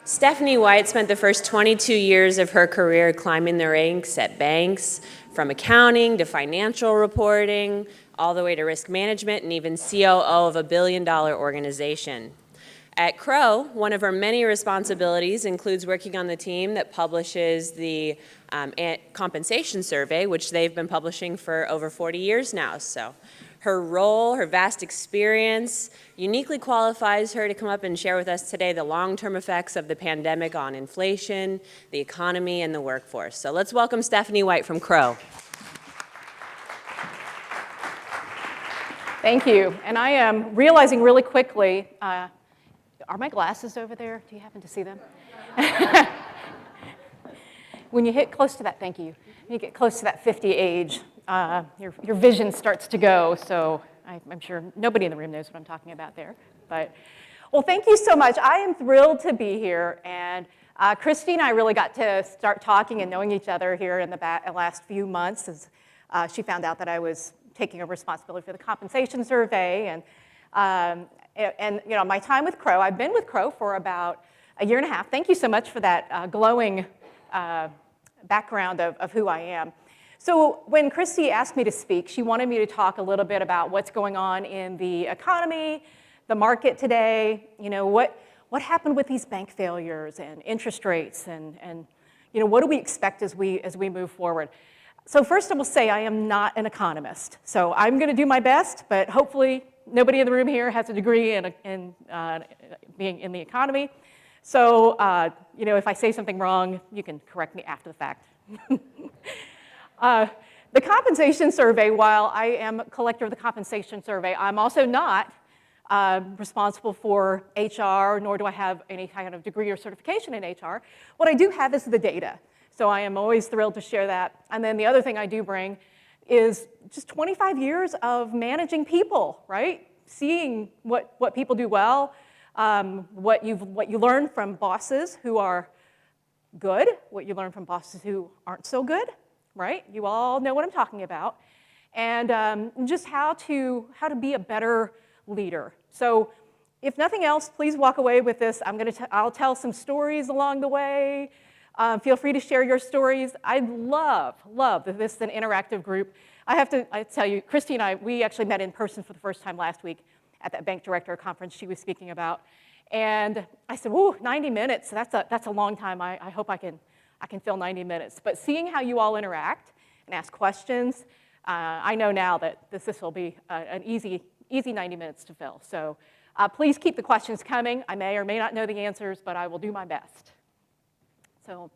Stephanie White spent the first 22 years of her career climbing the ranks at banks, from accounting to financial reporting, all the way to risk management, and even COO of a billion-dollar organization. At Crowe, one of her many responsibilities includes working on the team that publishes the compensation survey, which they've been publishing for over 40 years now. So her role, her vast experience, uniquely qualifies her to come up and share with us today the long-term effects of the pandemic on inflation, the economy, and the workforce. So let's welcome Stephanie White from Crowe. Thank you. And I am realizing really quickly, are my glasses over there? Do you happen to see them? When you hit close to that, thank you. When you get close to that 50 age, your vision starts to go. So I'm sure nobody in the room knows what I'm talking about there. But, well, thank you so much. I am thrilled to be here. And Christy and I really got to start talking and knowing each other here in the last few months as she found out that I was taking over responsibility for the compensation survey. And you know, my time with Crowe, I've been with Crowe for about a year and a half. Thank you so much for that glowing background of who I am. So when Christy asked me to speak, she wanted me to talk a little bit about what's going on in the economy, the market today, you know, what happened with these bank failures and interest rates, and you know, what do we expect as we move forward. So first I will say I am not an economist. So I'm going to do my best, but hopefully nobody in the room here has a degree in being in the economy. So, you know, if I say something wrong, you can correct me after the fact. The compensation survey, while I am a collector of the compensation survey, I'm also not responsible for HR, nor do I have any kind of degree or certification in HR. What I do have is the data. So I am always thrilled to share that. And then the other thing I do bring is just 25 years of managing people, right? Seeing what people do well, what you learn from bosses who are good, what you learn from bosses who aren't so good, right? You all know what I'm talking about. And just how to be a better leader. So if nothing else, please walk away with this. I'll tell some stories along the way. Feel free to share your stories. I'd love that this is an interactive group. I tell you, Christy and I, we actually met in person for the first time last week at that bank director conference she was speaking about. And I said, whoa, 90 minutes, that's a long time. I hope I can fill 90 minutes. But seeing how you all interact and ask questions, I know now that this will be an easy 90 minutes to fill. So please keep the questions coming. I may or may not know the answers, but I will do my best. So,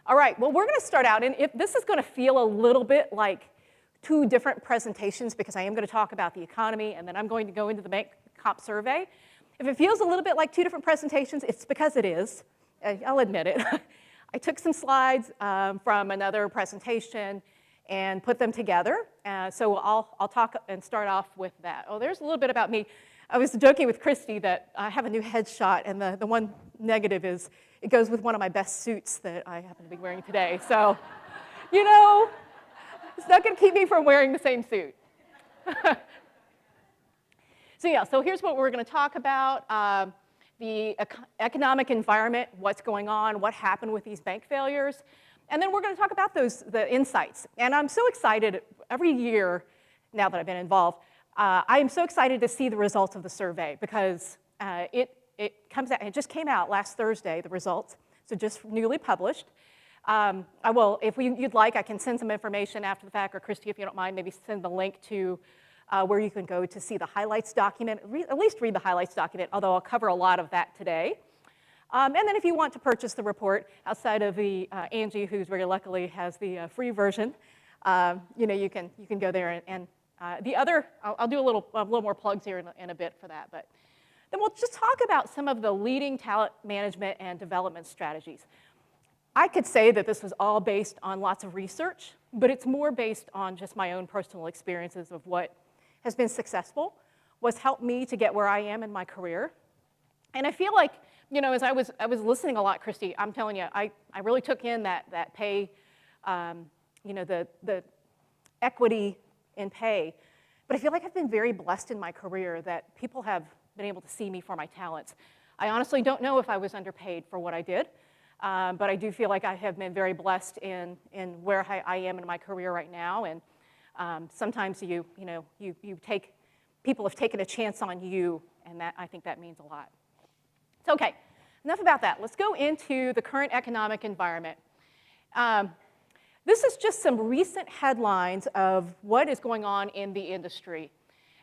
all right, well, we're going to start out, and if this is going to feel a little bit like two different presentations because I am going to talk about the economy and then I'm going to go into the bank comp survey. If it feels a little bit like two different presentations, it's because it is. I'll admit it. I took some slides from another presentation and put them together. So I'll talk and start off with that. Oh, there's a little bit about me. I was joking with Christy that I have a new headshot, and the one negative is it goes with one of my best suits that I happen to be wearing today. So, you know, it's not going to keep me from wearing the same suit. So yeah, so here's what we're going to talk about. The economic environment, what's going on, what happened with these bank failures. And then we're going to talk about the insights. And I'm so excited every year now that I've been involved. I am so excited to see the results of the survey because it comes out, it just came out last Thursday, the results, so just newly published. I will, if you'd like, I can send some information after the fact, or Christy, if you don't mind, maybe send the link to where you can go to see the highlights document, at least read the highlights document, although I'll cover a lot of that today. And then if you want to purchase the report outside of the Angie, who's very luckily has the free version, you know, you can go there and the other, I'll do a little more plugs here in a bit for that, but then we'll just talk about some of the leading talent management and development strategies. I could say that this was all based on lots of research, but it's more based on just my own personal experiences of what has been successful, what's helped me to get where I am in my career. And I feel like, you know, as I was listening a lot, Christy, I'm telling you, I really took in that pay, you know, the equity in pay. But I feel like I've been very blessed in my career that people have been able to see me for my talents. I honestly don't know if I was underpaid for what I did, but I do feel like I have been very blessed in where I am in my career right now. And sometimes people have taken a chance on you, and I think that means a lot. So, okay, enough about that. Let's go into the current economic environment. This is just some recent headlines of what is going on in the industry.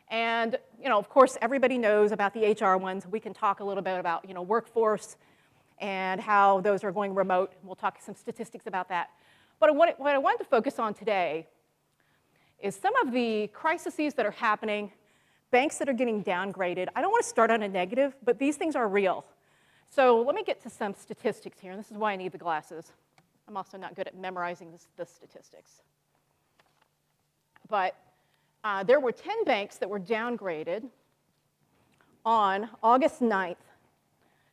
And, of course, everybody knows about the HR ones. We can talk a little bit about, workforce and how those are going remote. We'll talk some statistics about that. But what I wanted to focus on today is some of the crises that are happening, banks that are getting downgraded. I don't want to start on a negative, but these things are real. So let me get to some statistics here, and this is why I need the glasses. I'm also not good at memorizing the statistics. But there were 10 banks that were downgraded on August 9th,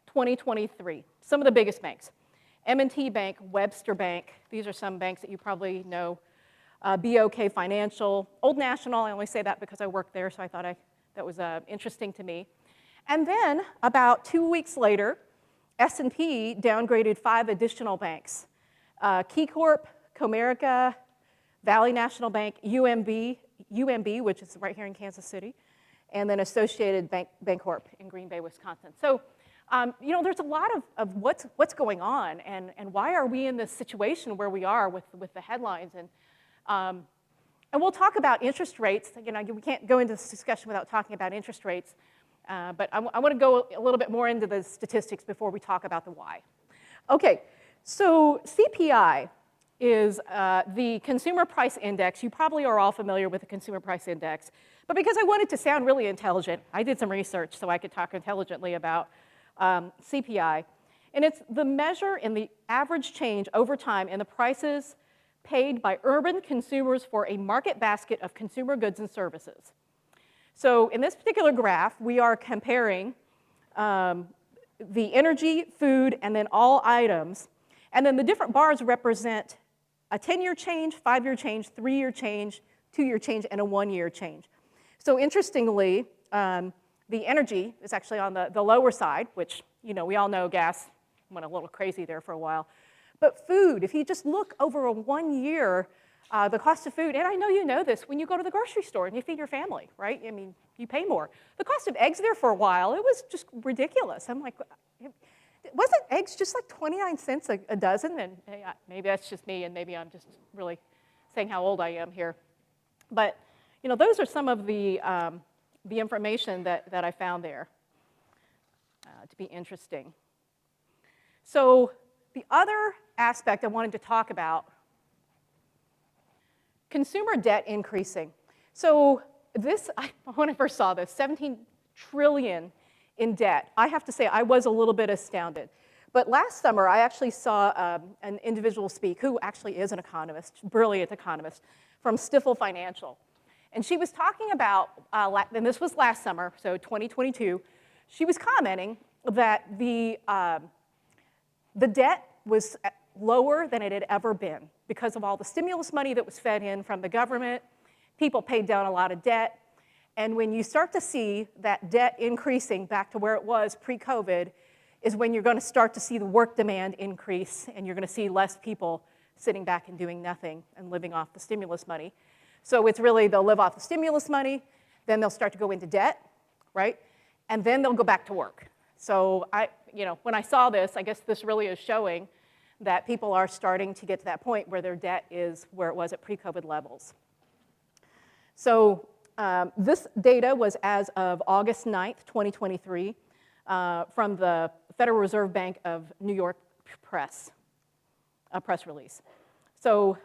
2023. Some of the biggest banks. M&T Bank, Webster Bank. These are some banks that you probably know. BOK Financial, Old National. I only say that because I worked there, so I thought that was interesting to me. And then about 2 weeks later, S&P downgraded 5 additional banks. KeyCorp, Comerica, Valley National Bank, UMB, which is right here in Kansas City, and then Associated Bancorp in Green Bay, Wisconsin. So, there's a lot of what's going on, and why are we in this situation where we are with the headlines, and we'll talk about interest rates. We can't go into this discussion without talking about interest rates, but I want to go a little bit more into the statistics before we talk about the why. Okay, so CPI is the Consumer Price Index. You probably are all familiar with the Consumer Price Index, but because I wanted to sound really intelligent, I did some research so I could talk intelligently about CPI, and it's the measure in the average change over time in the prices paid by urban consumers for a market basket of consumer goods and services. So in this particular graph, we are comparing the energy, food, and then all items, and then the different bars represent a 10-year change, 5-year change, 3-year change, 2-year change, and a 1-year change. So interestingly, the energy is actually on the lower side, which, we all know gas went a little crazy there for a while. But food, if you just look over a 1 year, the cost of food, and I know you know this, when you go to the grocery store and you feed your family, right? I mean, you pay more. The cost of eggs there for a while, it was just ridiculous. I'm like, wasn't eggs just like 29 cents a dozen? And maybe that's just me, and maybe I'm just really saying how old I am here. But, those are some of the information that I found there to be interesting. So the other aspect I wanted to talk about, consumer debt increasing. So this, when I first saw this, 17 trillion in debt. I have to say I was a little bit astounded. But last summer, I actually saw an individual speak who actually is an economist, brilliant economist, from Stifel Financial. And she was talking about, and this was last summer, so 2022, she was commenting that the debt was lower than it had ever been because of all the stimulus money that was fed in from the government. People paid down a lot of debt. And when you start to see that debt increasing back to where it was pre-COVID is when you're going to start to see the work demand increase, and you're going to see less people sitting back and doing nothing and living off the stimulus money. So it's really they'll live off the stimulus money, then they'll start to go into debt, right? And then they'll go back to work. So when I saw this, I guess this really is showing that people are starting to get to that point where their debt is where it was at pre-COVID levels. So this data was as of August 9th, 2023, from the Federal Reserve Bank of New York press, a press release. So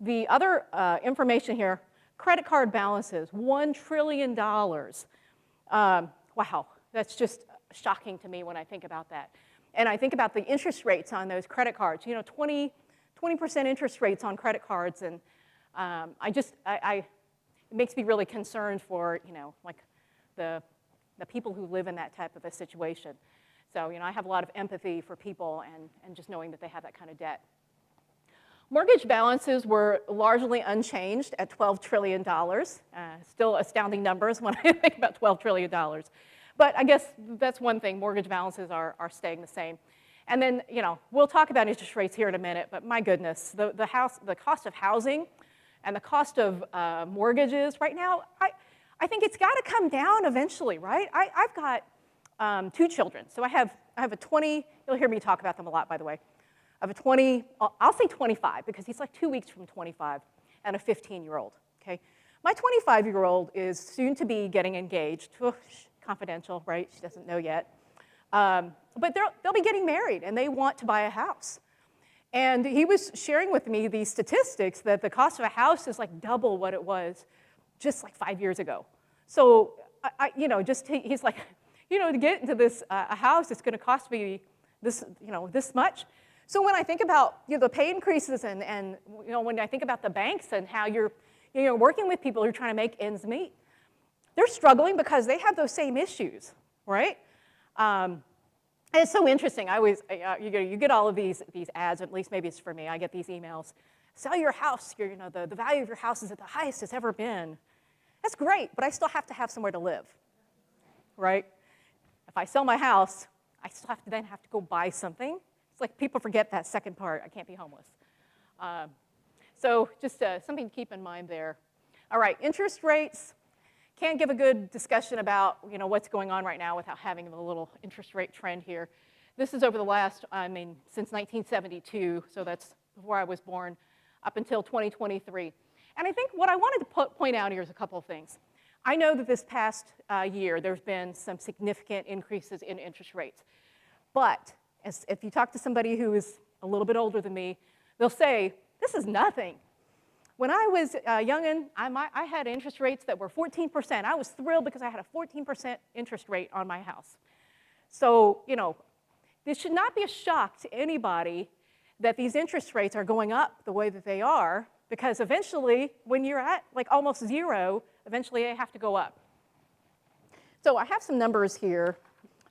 the other information here, credit card balances, $1 trillion. Wow, that's just shocking to me when I think about that. And I think about the interest rates on those credit cards, 20% interest rates on credit cards, and it makes me really concerned for, like the people who live in that type of a situation. So, I have a lot of empathy for people and just knowing that they have that kind of debt. Mortgage balances were largely unchanged at $12 trillion. Still astounding numbers when I think about $12 trillion. But I guess that's one thing, mortgage balances are staying the same. And then, we'll talk about interest rates here in a minute, but my goodness, the cost of housing and the cost of mortgages right now, I think it's got to come down eventually, right? I've got 2 children. So I have a 20, you'll hear me talk about them a lot, by the way. I have a 20, I'll say 25, because he's like 2 weeks from 25, and a 15-year-old, okay? My 25-year-old is soon to be getting engaged. Confidential, right? She doesn't know yet. But they'll be getting married, and they want to buy a house. And he was sharing with me these statistics that the cost of a house is like double what it was just like 5 years ago. So, he's like, to get into this a house, it's going to cost me this, this much. So when I think about the pay increases and when I think about the banks and how you're working with people who are trying to make ends meet, they're struggling because they have those same issues, right? And it's so interesting. I always, you get all of these ads, at least maybe it's for me. I get these emails. Sell your house. The value of your house is at the highest it's ever been. That's great, but I still have to have somewhere to live, right? If I sell my house, I still have to go buy something. It's like people forget that second part. I can't be homeless. So just something to keep in mind there. All right, interest rates. Can't give a good discussion about what's going on right now without having a little interest rate trend here. This is over the last, since 1972, so that's before I was born, up until 2023. And I think what I wanted to point out here is a couple of things. I know that this past year there's been some significant increases in interest rates. But if you talk to somebody who is a little bit older than me, they'll say, this is nothing. When I was youngin', I had interest rates that were 14%. I was thrilled because I had a 14% interest rate on my house. So, this should not be a shock to anybody that these interest rates are going up the way that they are, because eventually, when you're at like almost zero, eventually they have to go up. So I have some numbers here.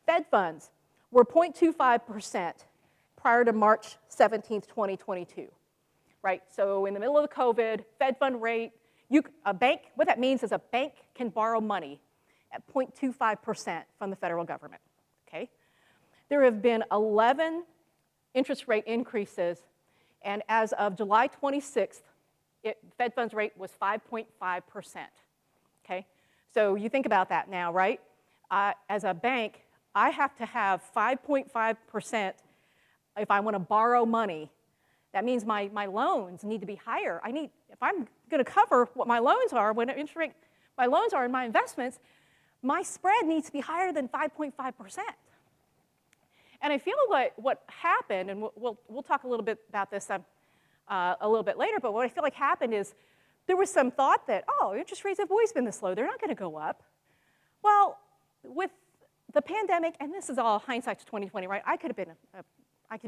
Fed funds were 0.25% prior to March 17th, 2022. Right, so in the middle of the COVID, Fed fund rate, what that means is a bank can borrow money at 0.25% from the federal government, okay? There have been 11 interest rate increases, and as of July 26th, Fed funds rate was 5.5%, okay? So you think about that now, right? As a bank, I have to have 5.5% if I want to borrow money. That means my loans need to be higher. If I'm going to cover what my loans are, what interest rate my loans are in my investments, my spread needs to be higher than 5.5%. And I feel like what happened, and we'll talk a little bit about this a little bit later, but what I feel like happened is there was some thought that, interest rates have always been this low. They're not going to go up. Well, with the pandemic, and this is all hindsight's 2020, right? I could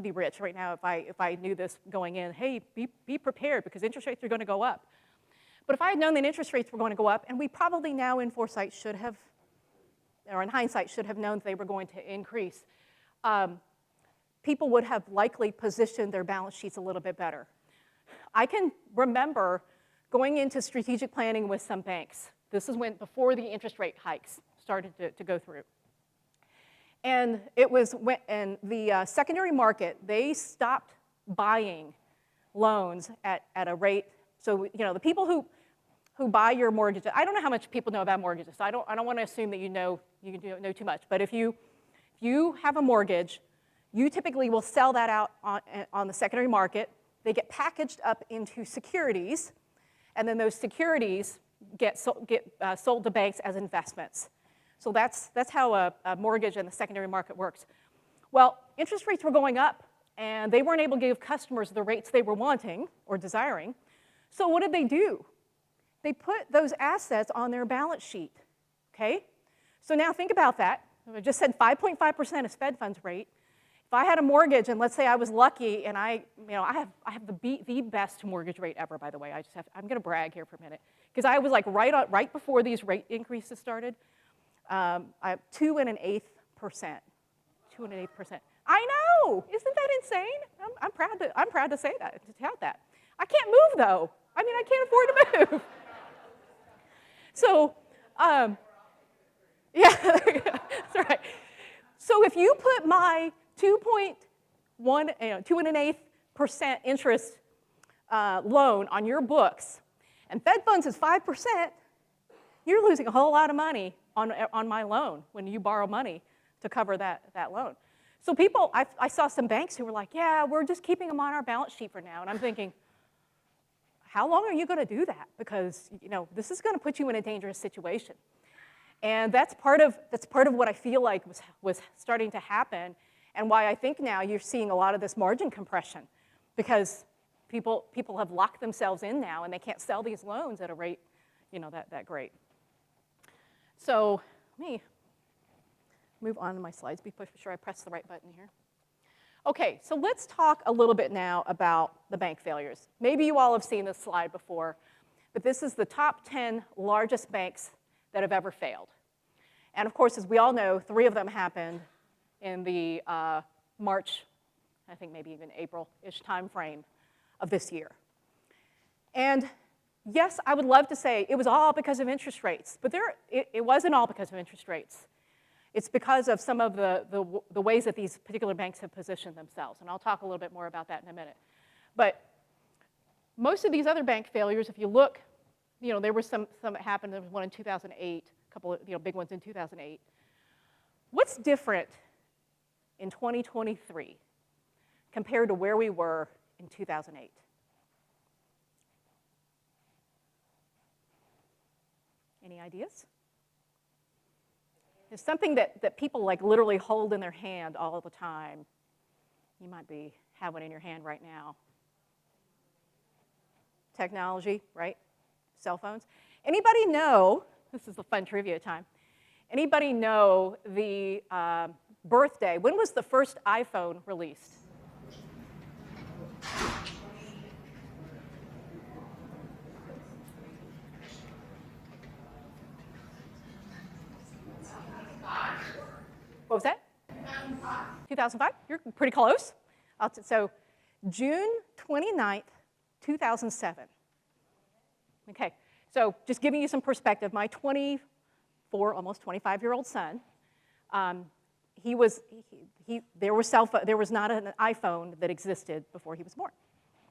be rich right now if I knew this going in. Hey, be prepared because interest rates are going to go up. But if I had known that interest rates were going to go up, and we probably now in foresight should have, or in hindsight should have known that they were going to increase, people would have likely positioned their balance sheets a little bit better. I can remember going into strategic planning with some banks. This is before the interest rate hikes started to go through. And it was in the secondary market, they stopped buying loans at a rate. So, the people who buy your mortgages, I don't know how much people know about mortgages. So I don't want to assume that you know too much. But if you have a mortgage, you typically will sell that out on the secondary market. They get packaged up into securities, and then those securities get sold to banks as investments. So that's how a mortgage in the secondary market works. Well, interest rates were going up, and they weren't able to give customers the rates they were wanting or desiring. So what did they do? They put those assets on their balance sheet, okay? So now think about that. I just said 5.5% is Fed funds rate. If I had a mortgage, and let's say I was lucky, and I have the best mortgage rate ever, by the way. I'm going to brag here for a minute, because I was like right before these rate increases started. I have 2.125%. 2.125%. I know, isn't that insane? I'm proud to say that, to tout that. I can't move though. I can't afford to move. So, Yeah, that's right. So if you put my 2.1% interest loan on your books, and Fed funds is 5%, you're losing a whole lot of money on my loan when you borrow money to cover that loan. So people, I saw some banks who were like, yeah, we're just keeping them on our balance sheet for now. And I'm thinking, how long are you going to do that? Because this is going to put you in a dangerous situation. And that's part of what I feel like was starting to happen, and why I think now you're seeing a lot of this margin compression, because people have locked themselves in now, and they can't sell these loans at a rate that great. So let me move on to my slides, be sure I press the right button here. Okay, so let's talk a little bit now about the bank failures. Maybe you all have seen this slide before, but this is the top 10 largest banks that have ever failed. And of course, as we all know, 3 of them happened in the March, I think maybe even April-ish time frame of this year. And yes, I would love to say it was all because of interest rates, but it wasn't all because of interest rates. It's because of some of the ways that these particular banks have positioned themselves, and I'll talk a little bit more about that in a minute. But most of these other bank failures, if you look, there were some that happened. There was one in 2008, a couple of big ones in 2008. What's different in 2023 compared to where we were in 2008? Any ideas? There's something that people literally hold in their hand all the time. You might have one in your hand right now. Technology, right? Cell phones. Anybody know, this is a fun trivia time, anybody know the birthday, when was the first iPhone released? What was that? 2005. You're pretty close. So June 29th, 2007. Okay, so just giving you some perspective, my 24, almost 25-year-old son, there was not an iPhone that existed before he was born.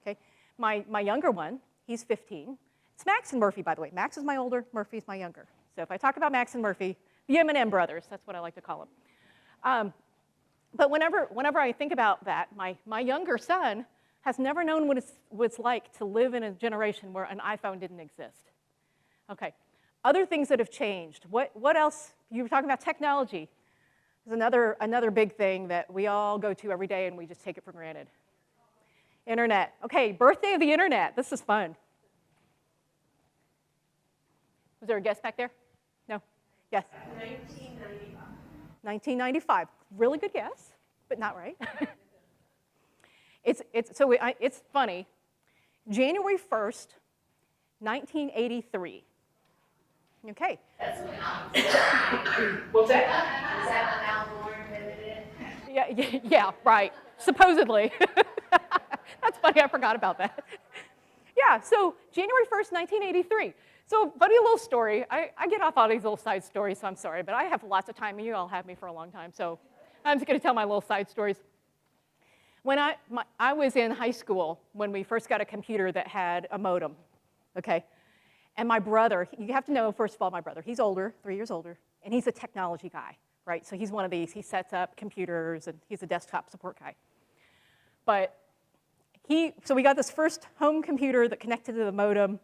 Okay, my younger one, he's 15. It's Max and Murphy, by the way. Max is my older, Murphy's my younger. So if I talk about Max and Murphy, the M&M brothers, that's what I like to call them. But whenever I think about that, my younger son has never known what it's like to live in a generation where an iPhone didn't exist. Okay, other things that have changed. What else? You were talking about technology. There's another big thing that we all go to every day and we just take it for granted. Internet. Okay, birthday of the internet. This is fun. Was there a guess back there? No? Yes? 1995. 1995. Really good guess, but not right. It's funny. January 1st, 1983. Okay. That's when Al What's that? Is that when Al Gore invented it? Yeah, right. Supposedly. That's funny, I forgot about that. Yeah, so January 1st, 1983. So funny little story. I get off all these little side stories, so I'm sorry, but I have lots of time, and you all have me for a long time, so I'm just going to tell my little side stories. When I was in high school when we first got a computer that had a modem, okay? And my brother, you have to know, first of all, my brother, he's older, 3 years older, and he's a technology guy, right? So he's one of these, he sets up computers, and he's a desktop support guy. But so we got this first home computer that connected to the modem,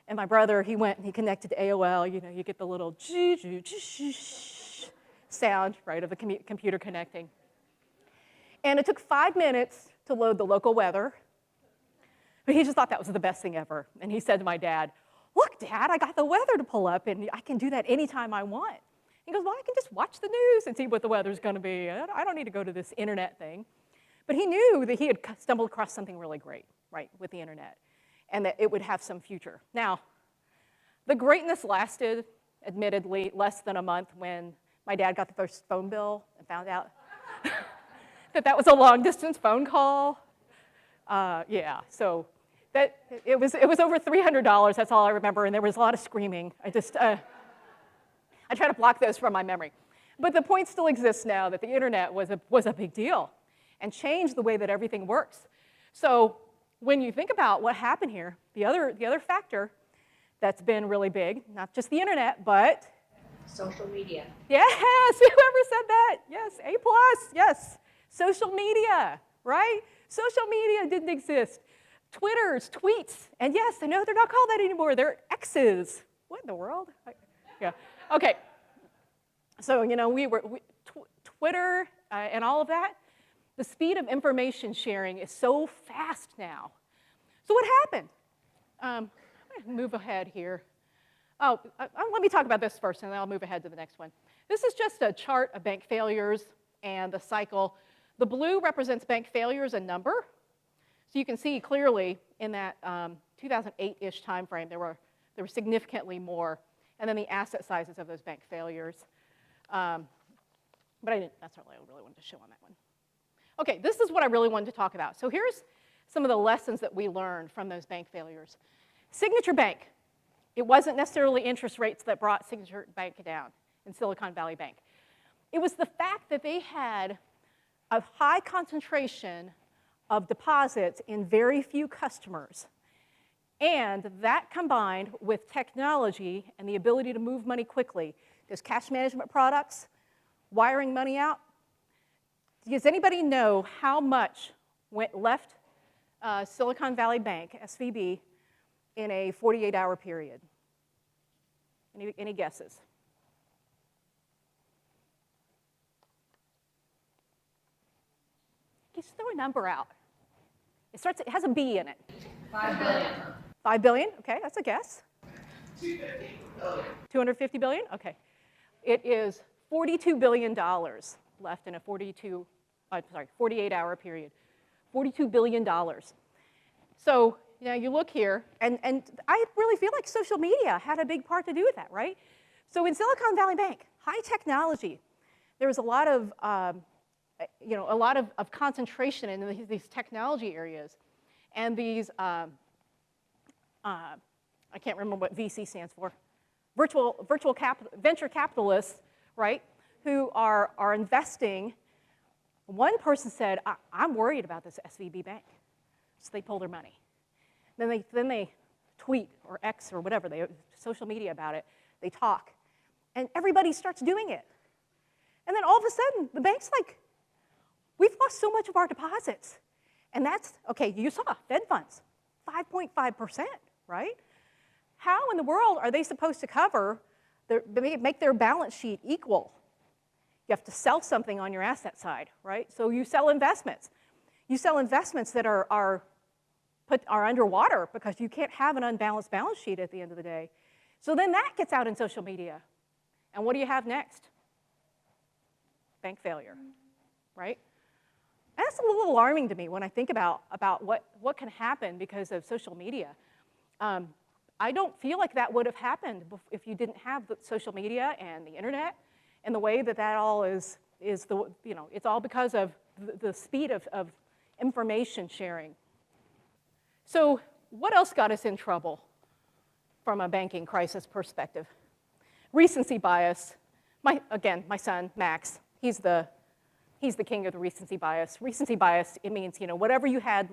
and my brother, he went and he connected to AOL. You get the little sound, right, of the computer connecting. And it took 5 minutes to load the local weather, but he just thought that was the best thing ever. And he said to my dad, "Look, Dad, I got the weather to pull up, and I can do that anytime I want." He goes, "Well, I can just watch the news and see what the weather's going to be. I don't need to go to this internet thing." But he knew that he had stumbled across something really great, right, with the internet, and that it would have some future. Now, the greatness lasted, admittedly, less than a month when my dad got the first phone bill and found out that was a long-distance phone call. Yeah, so it was over $300. That's all I remember, and there was a lot of screaming. I try to block those from my memory. But the point still exists now that the internet was a big deal and changed the way that everything works. So when you think about what happened here, the other factor that's been really big, not just the internet, but Social media. yes, whoever said that, yes, A+, yes, social media, right? Social media didn't exist. Twitters, tweets, and yes, I know they're not called that anymore, they're X's. What in the world? Yeah, okay. So, you know, Twitter and all of that, the speed of information sharing is so fast now. So what happened? I'm gonna move ahead here. Oh, let me talk about this first, and then I'll move ahead to the next one. This is just a chart of bank failures and the cycle. The blue represents bank failures in number. So you can see clearly in that 2008-ish time frame, there were significantly more. And then the asset sizes of those bank failures. But that's not what I really wanted to show on that one. Okay, this is what I really wanted to talk about. So here's some of the lessons that we learned from those bank failures. Signature Bank. It wasn't necessarily interest rates that brought Signature Bank down in Silicon Valley Bank. It was the fact that they had a high concentration of deposits in very few customers. And that combined with technology and the ability to move money quickly. There's cash management products, wiring money out. Does anybody know how much left Silicon Valley Bank, SVB, in a 48-hour period? Any guesses? Just throw a number out. It has a B in it. 5 billion. 5 billion, okay, that's a guess. 250 billion. 250 billion, okay. It is $42 billion left in a 48-hour period. $42 billion. So, you know, you look here, and I really feel like social media had a big part to do with that, right? So in Silicon Valley Bank, high technology, there was a lot of, of concentration in these technology areas. And these, I can't remember what VC stands for, venture capitalists, right, who are investing. One person said, I'm worried about this SVB bank. So they pull their money. Then they tweet or X or whatever, social media about it. They talk. And everybody starts doing it. And then all of a sudden, the bank's like, we've lost so much of our deposits. And that's, okay, you saw Fed funds, 5.5%, right? How in the world are they supposed to cover, make their balance sheet equal? You have to sell something on your asset side, right? So you sell investments. You sell investments that are underwater because you can't have an unbalanced balance sheet at the end of the day. So then that gets out in social media. And what do you have next? Bank failure, right? And that's a little alarming to me when I think about what can happen because of social media. I don't feel like that would have happened if you didn't have the social media and the internet and the way that all is it's all because of the speed of information sharing. So what else got us in trouble from a banking crisis perspective? Recency bias. My son, Max, he's the king of the recency bias. Recency bias, it means, whatever you had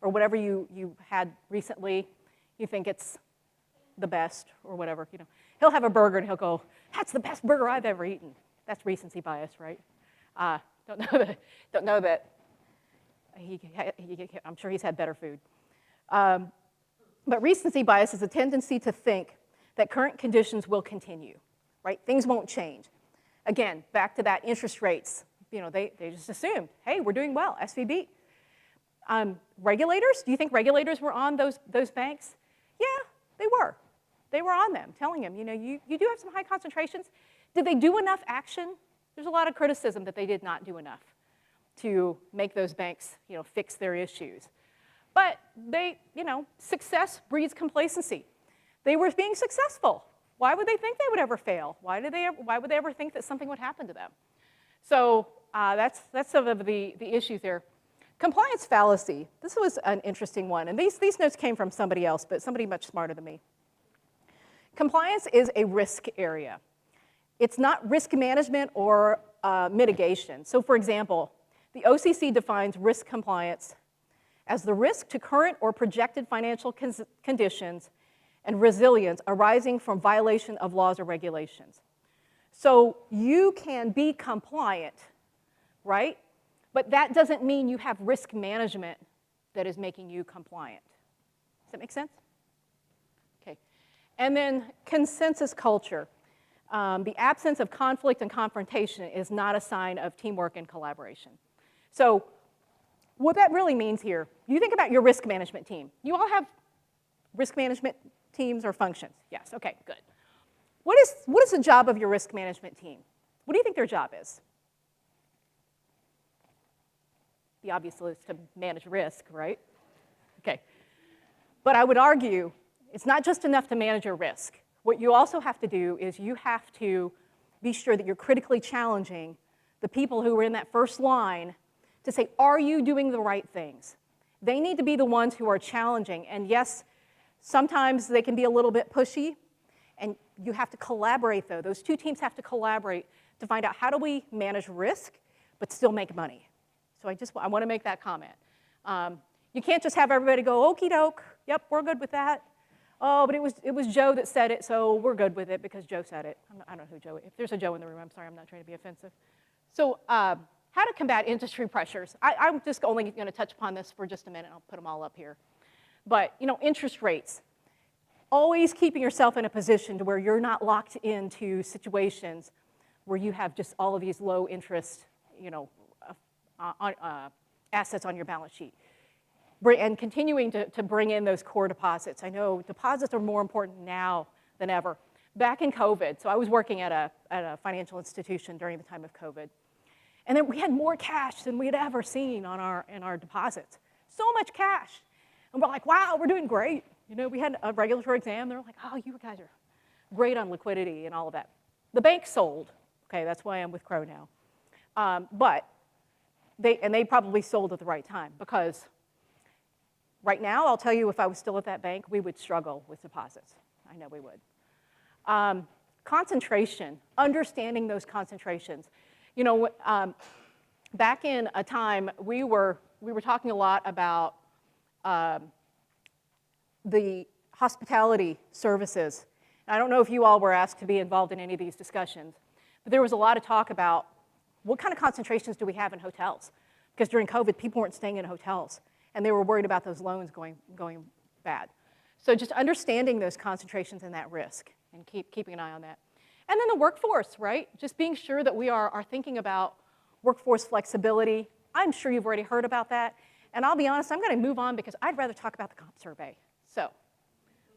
or whatever you had recently, you think it's the best or whatever. He'll have a burger and he'll go, that's the best burger I've ever eaten. That's recency bias, right? Don't know that. I'm sure he's had better food. But recency bias is a tendency to think that current conditions will continue, right? Things won't change. Again, back to that interest rates. They just assumed, hey, we're doing well, SVB. Regulators, do you think regulators were on those banks? Yeah, they were. They were on them, telling them, you do have some high concentrations. Did they do enough action? There's a lot of criticism that they did not do enough to make those banks, fix their issues. But success breeds complacency. They were being successful. Why would they think they would ever fail? Why would they ever think that something would happen to them? So that's some of the issues there. Compliance fallacy. This was an interesting one. And these notes came from somebody else, but somebody much smarter than me. Compliance is a risk area. It's not risk management or mitigation. So for example, the OCC defines risk compliance as the risk to current or projected financial conditions and resilience arising from violation of laws or regulations. So you can be compliant, right? But that doesn't mean you have risk management that is making you compliant. Does that make sense? Okay. And then consensus culture. The absence of conflict and confrontation is not a sign of teamwork and collaboration. So what that really means here, you think about your risk management team. You all have risk management teams or functions? Yes, okay, good. What is the job of your risk management team? What do you think their job is? The obvious is to manage risk, right? Okay. But I would argue it's not just enough to manage your risk. What you also have to do is you have to be sure that you're critically challenging the people who are in that first line to say, are you doing the right things? They need to be the ones who are challenging. And yes, sometimes they can be a little bit pushy, and you have to collaborate, though. Those two teams have to collaborate to find out how do we manage risk but still make money. So I want to make that comment. You can't just have everybody go, okie doke, yep, we're good with that. Oh, but it was Joe that said it, so we're good with it because Joe said it. I don't know who Joe is. If there's a Joe in the room, I'm sorry, I'm not trying to be offensive. So how to combat industry pressures. I'm just only going to touch upon this for just a minute. I'll put them all up here. But, interest rates. Always keeping yourself in a position to where you're not locked into situations where you have just all of these low interest, assets on your balance sheet. And continuing to bring in those core deposits. I know deposits are more important now than ever. Back in COVID, so I was working at a financial institution during the time of COVID, and then we had more cash than we had ever seen in our deposits. So much cash. And we're like, wow, we're doing great. We had a regulatory exam. They're like, oh, you guys are great on liquidity and all of that. The bank sold. Okay, that's why I'm with Crowe now. But they probably sold at the right time, because right now, I'll tell you, if I was still at that bank, we would struggle with deposits. I know we would. Concentration, understanding those concentrations. Back in a time, we were talking a lot about the hospitality services. And I don't know if you all were asked to be involved in any of these discussions, but there was a lot of talk about what kind of concentrations do we have in hotels? Because during COVID, people weren't staying in hotels, and they were worried about those loans going bad. So just understanding those concentrations and that risk, and keeping an eye on that. And then the workforce, right? Just being sure that we are thinking about workforce flexibility. I'm sure you've already heard about that. And I'll be honest, I'm going to move on because I'd rather talk about the comp survey. So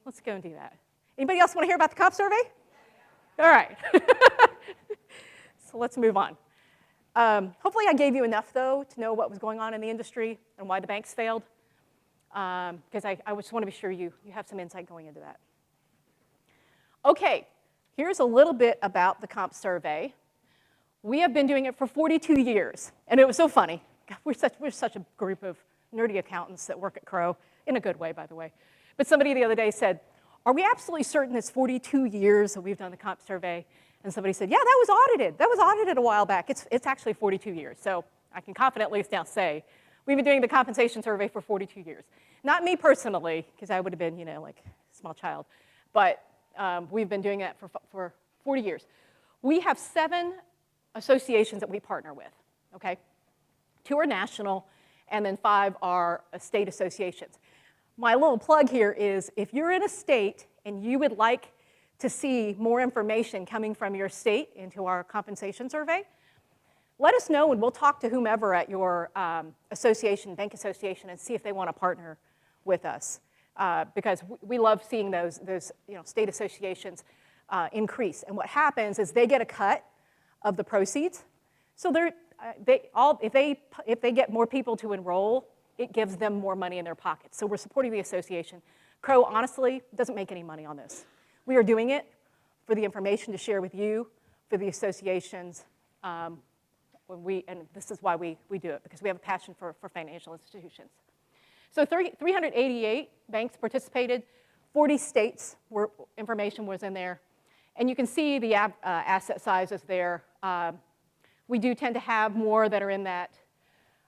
let's go and do that. Anybody else want to hear about the comp survey? All right. So let's move on. Hopefully I gave you enough, though, to know what was going on in the industry and why the banks failed, because I just want to be sure you have some insight going into that. Okay, here's a little bit about the comp survey. We have been doing it for 42 years, and it was so funny. God, we're such a group of nerdy accountants that work at Crowe, in a good way, by the way. But somebody the other day said, are we absolutely certain it's 42 years that we've done the comp survey? And somebody said, yeah, that was audited. That was audited a while back. It's actually 42 years. So I can confidently now say we've been doing the compensation survey for 42 years. Not me personally, because I would have been, like a small child. But we've been doing that for 40 years. We have 7 associations that we partner with, okay? 2 are national, and then 5 are state associations. My little plug here is if you're in a state and you would like to see more information coming from your state into our compensation survey, let us know and we'll talk to whomever at your association, bank association, and see if they want to partner with us. Because we love seeing those state associations increase. And what happens is they get a cut of the proceeds. So if they get more people to enroll, it gives them more money in their pockets. So we're supporting the association. Crowe, honestly, doesn't make any money on this. We are doing it for the information to share with you, for the associations, and this is why we do it, because we have a passion for financial institutions. So 388 banks participated, 40 states where information was in there, And you can see the asset sizes there. We do tend to have more that are in that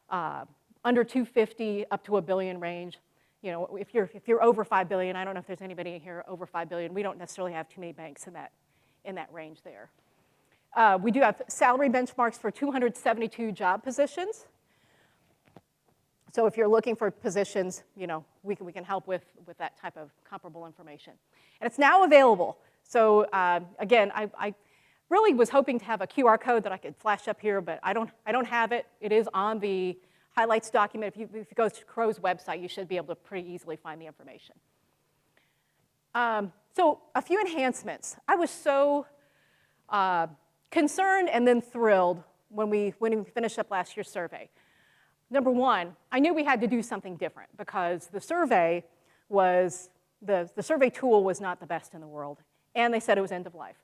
under 250 up to $1 billion range. You know, if you're over 5 billion, I don't know if there's anybody in here over 5 billion. We don't necessarily have too many banks in that range there. We do have salary benchmarks for 272 job positions. So if you're looking for positions, you know, we can help with that type of comparable information. And it's now available. So again, I really was hoping to have a QR code that I could flash up here, but I don't have it. It is on the highlights document. If you go to Crowe's website, you should be able to pretty easily find the information. So a few enhancements. I was so concerned and then thrilled when we finished up last year's survey. Number one, I knew we had to do something different because the survey was, the survey tool was not the best in the world, and they said it was end of life.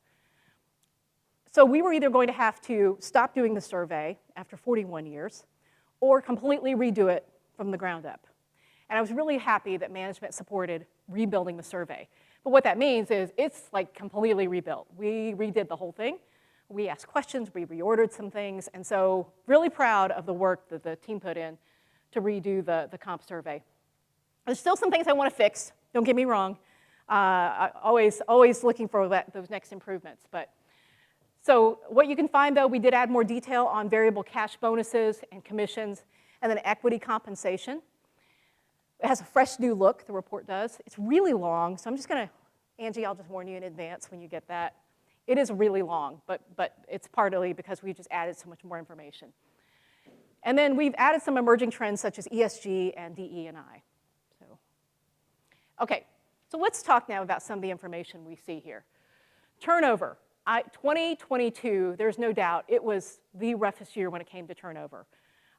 So we were either going to have to stop doing the survey after 41 years or completely redo it from the ground up. And I was really happy that management supported rebuilding the survey. But what that means is it's like completely rebuilt. We redid the whole thing. We asked questions, we reordered some things, and so really proud of the work that the team put in to redo the comp survey. There's still some things I want to fix, don't get me wrong. Always looking for those next improvements. But so what you can find, though, we did add more detail on variable cash bonuses and commissions, and then equity compensation. It has a fresh new look, the report does. It's really long, so I'm just going to, Angie, I'll just warn you in advance when you get that. It is really long, but it's partly because we just added so much more information. And then we've added some emerging trends such as ESG and DE&I. Okay, so let's talk now about some of the information we see here. Turnover. 2022, there's no doubt, it was the roughest year when it came to turnover.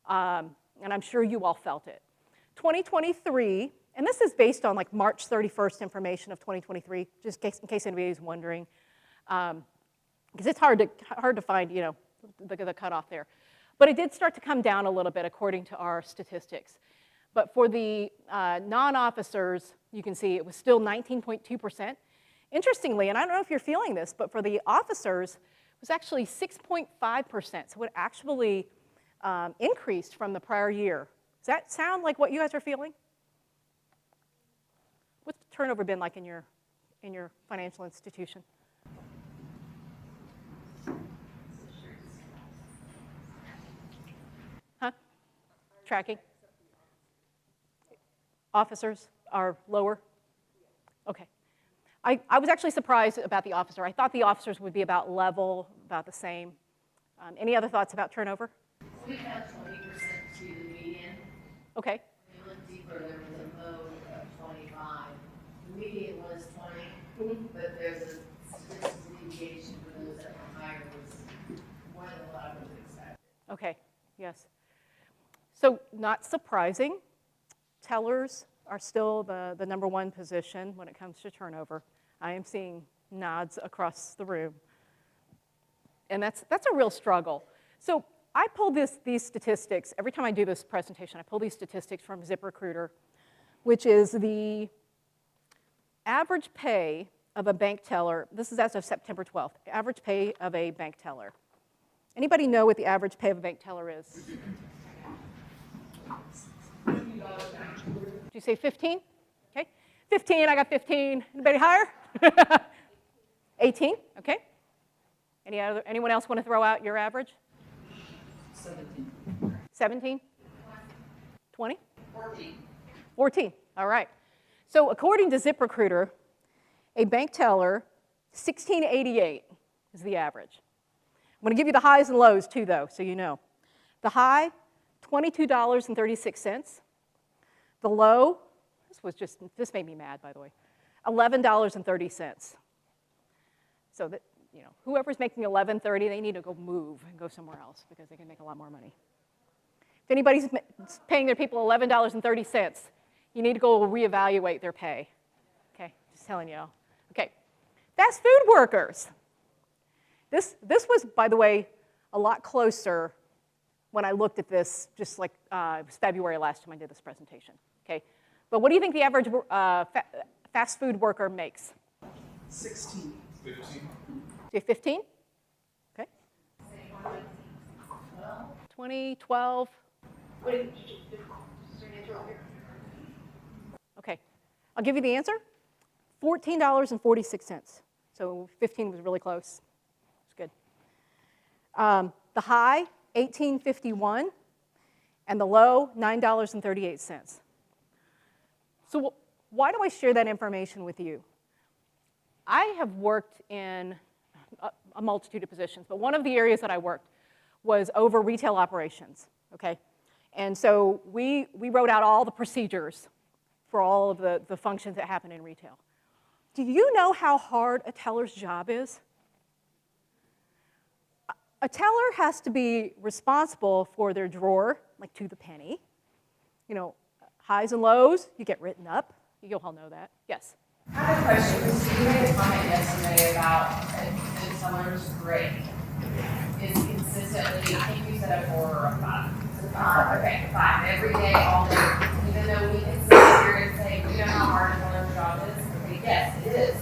And I'm sure you all felt it. 2023, and this is based on like March 31st information of 2023, just in case anybody's wondering, because it's hard to find, you know, the cutoff there. But it did start to come down a little bit according to our statistics. But for the non-officers, you can see it was still 19.2%. Interestingly, and I don't know if you're feeling this, but for the officers, it was actually 6.5%. So it actually increased from the prior year. Does that sound like what you guys are feeling? What's the turnover been like in your financial institution? Huh? Tracking? Officers are lower? Okay. I was actually surprised about the officer. I thought the officers would be about level, about the same. Any other thoughts about turnover? We have 20% to the median. Okay. If you look deeper, there was a mode of 25. The median was 20, but there's a statistical deviation for those that were higher was more than what I would expect. Okay, yes. So not surprising, tellers are still the number one position when it comes to turnover. I am seeing nods across the room. And that's a real struggle. So I pull these statistics, every time I do this presentation, I pull these statistics from ZipRecruiter, which is the average pay of a bank teller. This is as of September 12th, average pay of a bank teller. Anybody know what the average pay of a bank teller is? Did you say 15? Okay. 15, I got 15. Anybody higher? 18, okay. Anyone else want to throw out your average? 17. 17? 20? 14. 14, all right. So according to ZipRecruiter, a bank teller, 1688 is the average. I'm going to give you the highs and lows too, though, so you know. The high, $22.36. The low, this made me mad, by the way, $11.30. So that, you know, whoever's making $11.30, they need to go move and go somewhere else because they can make a lot more money. If anybody's paying their people $11.30, you need to go reevaluate their pay. Okay, just telling you. Okay, fast food workers. This was, by the way, a lot closer when I looked at this, just like it was February last time I did this presentation. Okay, but what do you think the average fast food worker makes? 16. 15. Do you have 15? Okay. 20, 12. Okay, I'll give you the answer. $14.46. So 15 was really close. It's good. The high, $18.51, and the low, $9.38. So why do I share that information with you? I have worked in a multitude of positions, but one of the areas that I worked was over retail operations, okay? And so we wrote out all the procedures for all of the functions that happen in retail. Do you know how hard a teller's job is? A teller has to be responsible for their drawer, like to the penny. You know, highs and lows, you get written up. You all know that. Yes? I have a question, because you made a comment yesterday about the teller's break is consistently, I think you said a 4 or a 5. Okay, 5, every day, all day, even though we can sit here and say, we know how hard a teller's job is, okay, yes, it is,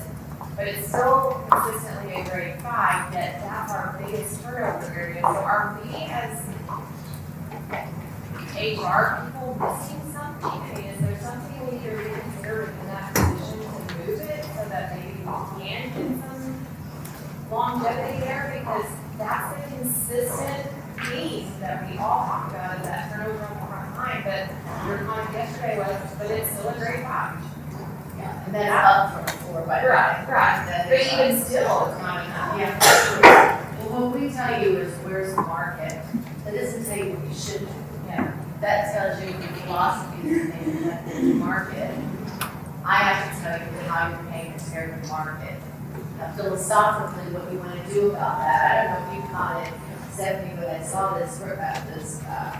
but it's still consistently a grade 5, yet that's our biggest turnover area. So are we as HR people missing something? I mean, is there something we need to reconsider within that position to move it so that maybe we can get some longevity there? Because that's a consistent piece that we all talk about, is that turnover on the front line. But your comment yesterday was, but it's still a grade 5. Yeah, and then up from 4, but. Right. But even still, it's not enough. Yeah. Well, what we tell you is where's the market. That doesn't tell you what you should do. Yeah. That tells you the philosophy is the market. I have to tell you how you're paying compared to the market. Now, philosophically, what we want to do about that, I don't know if you caught it, Stephanie, but I saw this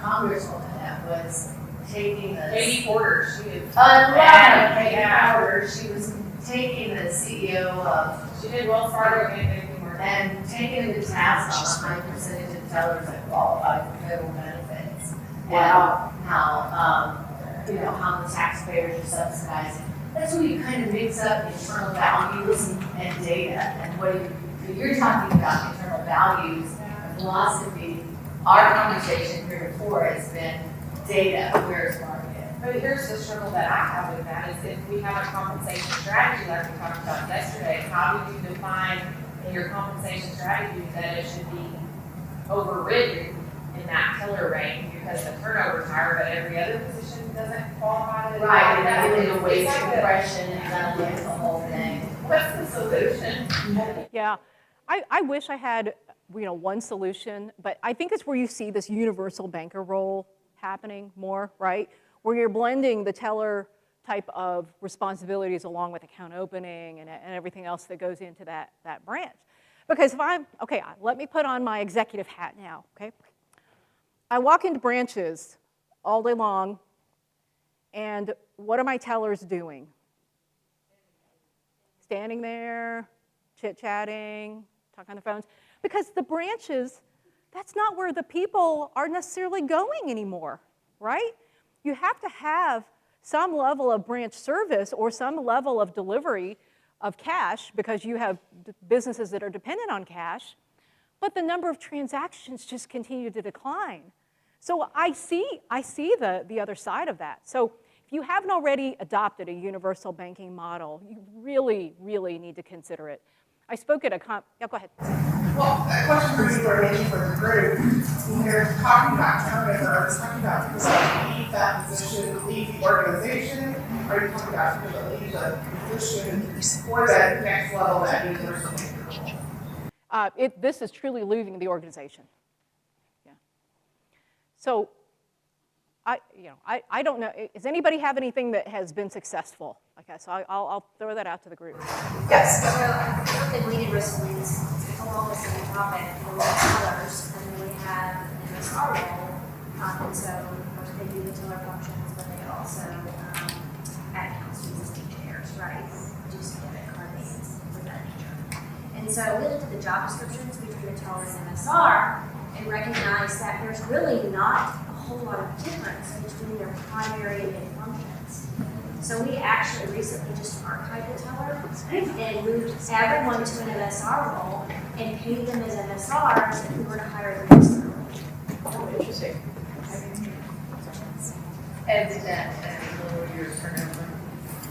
congresswoman that was taking the. Katie Porter, she is. Katie Porter, she was taking the CEO of. She did Wells Fargo And taking into task on the high percentage of tellers that qualify for federal benefits. Wow. And how, how the taxpayers are subsidizing. That's where you kind of mix up internal values and data. And what you're talking about, internal values and philosophy, our conversation here before has been data, where's market. But here's the struggle that I have with that, is if we have a compensation strategy like we talked about yesterday, how do you define in your compensation strategy that it should be overridden in that pillar range because the turnover is higher, but every other position doesn't qualify to. Right, and then you need a wage compression and then look at the whole thing. What's the solution? Yeah, I wish I had one solution, but I think it's where you see this universal banker role happening more, right? Where you're blending the teller type of responsibilities along with account opening and everything else that goes into that branch. Because let me put on my executive hat now, okay? I walk into branches all day long, and what are my tellers doing? Standing there, chit-chatting, talking on the phones. Because the branches, that's not where the people are necessarily going anymore, right? You have to have some level of branch service or some level of delivery of cash because you have businesses that are dependent on cash, but the number of transactions just continue to decline. So I see the other side of that. So if you haven't already adopted a universal banking model, you really, really need to consider it. I spoke at yeah, go ahead. Well, that question for you or maybe for the group, when you're talking about turnover, are you talking about people that leave that position, leave the organization, or are you talking about people that leave the position for that next level, that universal banking role? This is truly leaving the organization. Yeah. So, I don't know. Does anybody have anything that has been successful? Okay, so I'll throw that out to the group. Yes. So one thing we did recently is along the same topic, we have tellers, and then we have an MSR role, and so of course they do the teller functions, but they also add accounts to existing chairs, right? Do some debit card payments with that nature. And so we looked at the job descriptions between the teller and MSR and recognized that there's really not a whole lot of difference between their primary and functions. So we actually recently just archived the teller and moved everyone to an MSR role and paid them as MSRs if we were to hire them externally. Oh, interesting. And did that lower your turnover?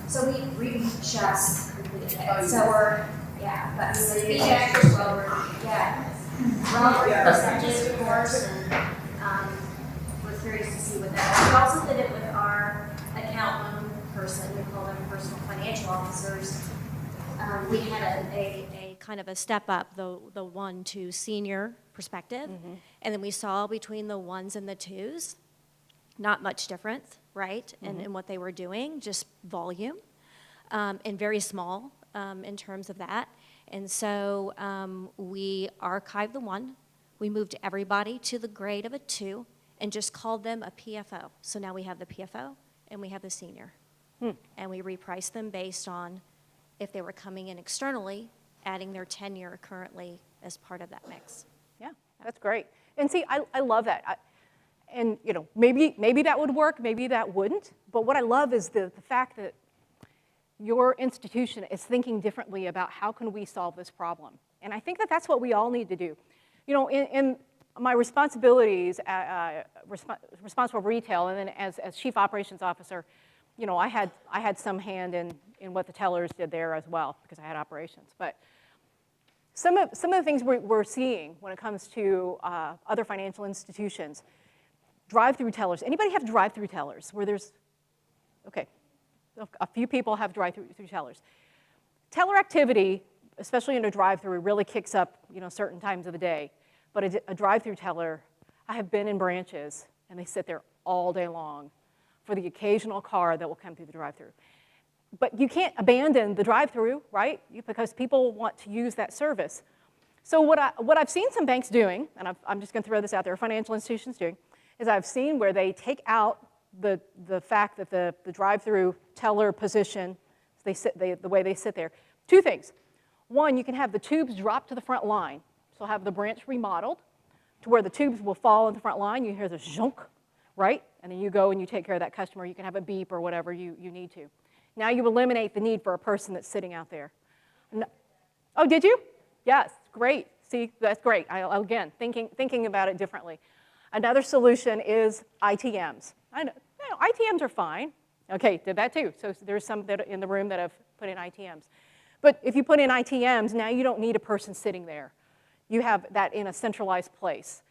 So we just completed Oh, it. you So did? we're, yeah, but So the you feedback checked was your lower. Yeah. Lower Yeah. percentages, of course, and we're curious to see what that. We also did it with our account loan person, we call them personal financial officers. We had a kind of a step up, the 1 to senior perspective. And then we saw between the 1s and the 2s, not much difference, right, in what they were doing, just volume, and very small in terms of that. And so we archived the 1, we moved everybody to the grade of a 2, and just called them a PFO. So now we have the PFO and we have the senior. And we repriced them based on if they were coming in externally, adding their tenure currently as part of that mix. Yeah, that's great. And see, I love that. And you know, maybe that would work, maybe that wouldn't. But what I love is the fact that your institution is thinking differently about how can we solve this problem. And I think that that's what we all need to do. You know, in my responsibilities, responsible retail, and then as chief operations officer, you know, I had some hand in what the tellers did there as well because I had operations. But some of the things we're seeing when it comes to other financial institutions, drive-through tellers. Anybody have drive-through tellers where there's, okay, a few people have drive-through tellers. Teller activity, especially in a drive-through, really kicks up, you know, certain times of the day. But a drive-through teller, I have been in branches and they sit there all day long for the occasional car that will come through the drive-through. But you can't abandon the drive-through, right? Because people want to use that service. So what I've seen some banks doing, and I'm just going to throw this out there, financial institutions doing, is I've seen where they take out the fact that the drive-through teller position, the way they sit there. Two things. One, you can have the tubes drop to the front line. So have the branch remodeled to where the tubes will fall in the front line. You hear the zhunk, right? And then you go and you take care of that customer. You can have a beep or whatever you need to. Now you eliminate the need for a person that's sitting out there. No. Oh, did you? Yes, great. See, that's great. Again, thinking about it differently. Another solution is ITMs. I know, ITMs are fine. Okay, did that too. So there's some that in the room that have put in ITMs. But if you put in ITMs, now you don't need a person sitting there. You have that in a centralized place.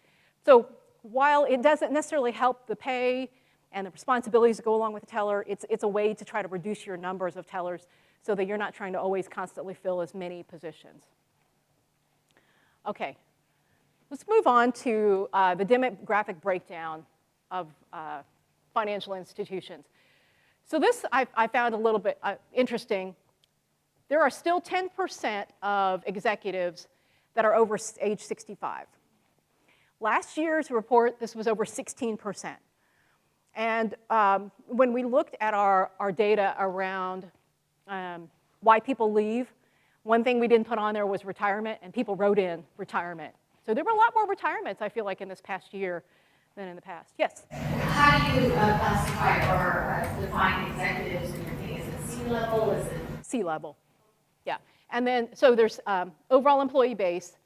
So while it doesn't necessarily help the pay and the responsibilities that go along with the teller, it's a way to try to reduce your numbers of tellers so that you're not trying to always constantly fill as many positions. Okay, let's move on to the demographic breakdown of financial institutions. So this I found a little bit interesting. There are still 10% of executives that are over age 65. Last year's report, this was over 16%. And when we looked at our data around why people leave, one thing we didn't put on there was retirement, and people wrote in retirement. So there were a lot more retirements, I feel like, in this past year than in the past. Yes? How do you classify or define executives in your thing? Is it C-level? Is it? C-level, yeah. And then, so there's overall employee base,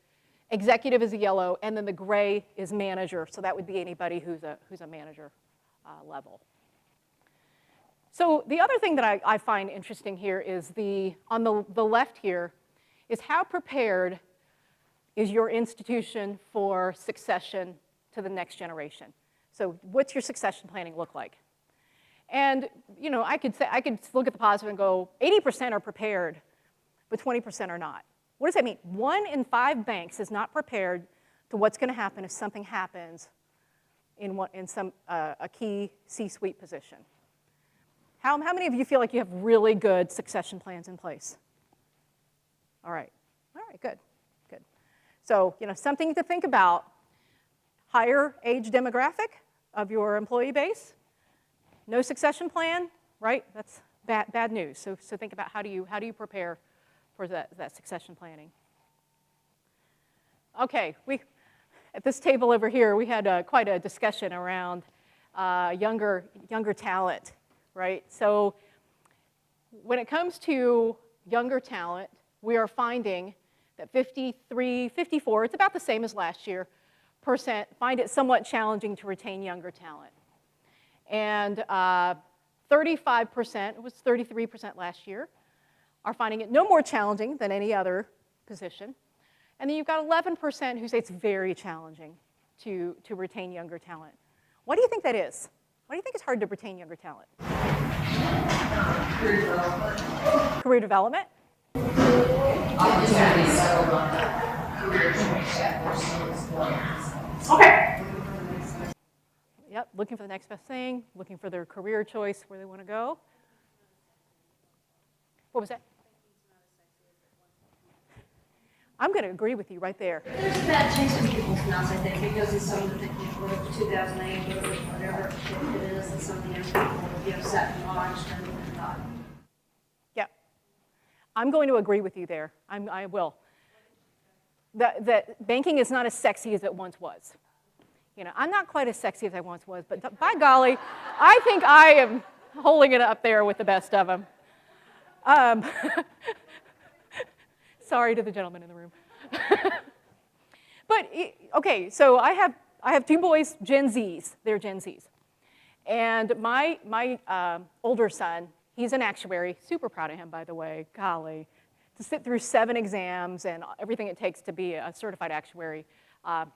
executive is a yellow, and then the gray is manager. So that would be anybody who's a manager level. So the other thing that I find interesting here is on the left here is how prepared is your institution for succession to the next generation. So what's your succession planning look like? And you know, I could look at the positive and go, 80% are prepared, but 20% are not. What does that mean? 1 in 5 banks is not prepared to what's going to happen if something happens in a key C-suite position. How many of you feel like you have really good succession plans in place? All right, good. So, you know, something to think about. Higher age demographic of your employee base. No succession plan, right? That's bad news. So think about how do you prepare for that succession planning. Okay, at this table over here, we had quite a discussion around younger talent, right? So when it comes to younger talent, we are finding that 53, 54, it's about the same as last year, percent find it somewhat challenging to retain younger talent. And 35%, it was 33% last year, are finding it no more challenging than any other position. And then you've got 11% who say it's very challenging to retain younger talent. Why do you think that is? Why do you think it's hard to retain younger talent? Career development. Career development? Opportunities settled on that career choice at personal experience. Okay. Yep, looking for the next best thing, looking for their career choice, where they want to go. What was that? I'm going to agree with you right there. There's a bad taste in people's mouths, I think, because of some of the things of 2008 or whatever it is, and some of the young people will be upset and watched and thought. Yeah, I'm going to agree with you there. I will. That banking is not as sexy as it once was. You know, I'm not quite as sexy as I once was, but by golly, I think I am holding it up there with the best of them. Sorry to the gentleman in the room. But, okay, so I have two boys, Gen Zs. They're Gen Zs. And my older son, he's an actuary. Super proud of him, by the way. Golly. To sit through 7 exams and everything it takes to be a certified actuary.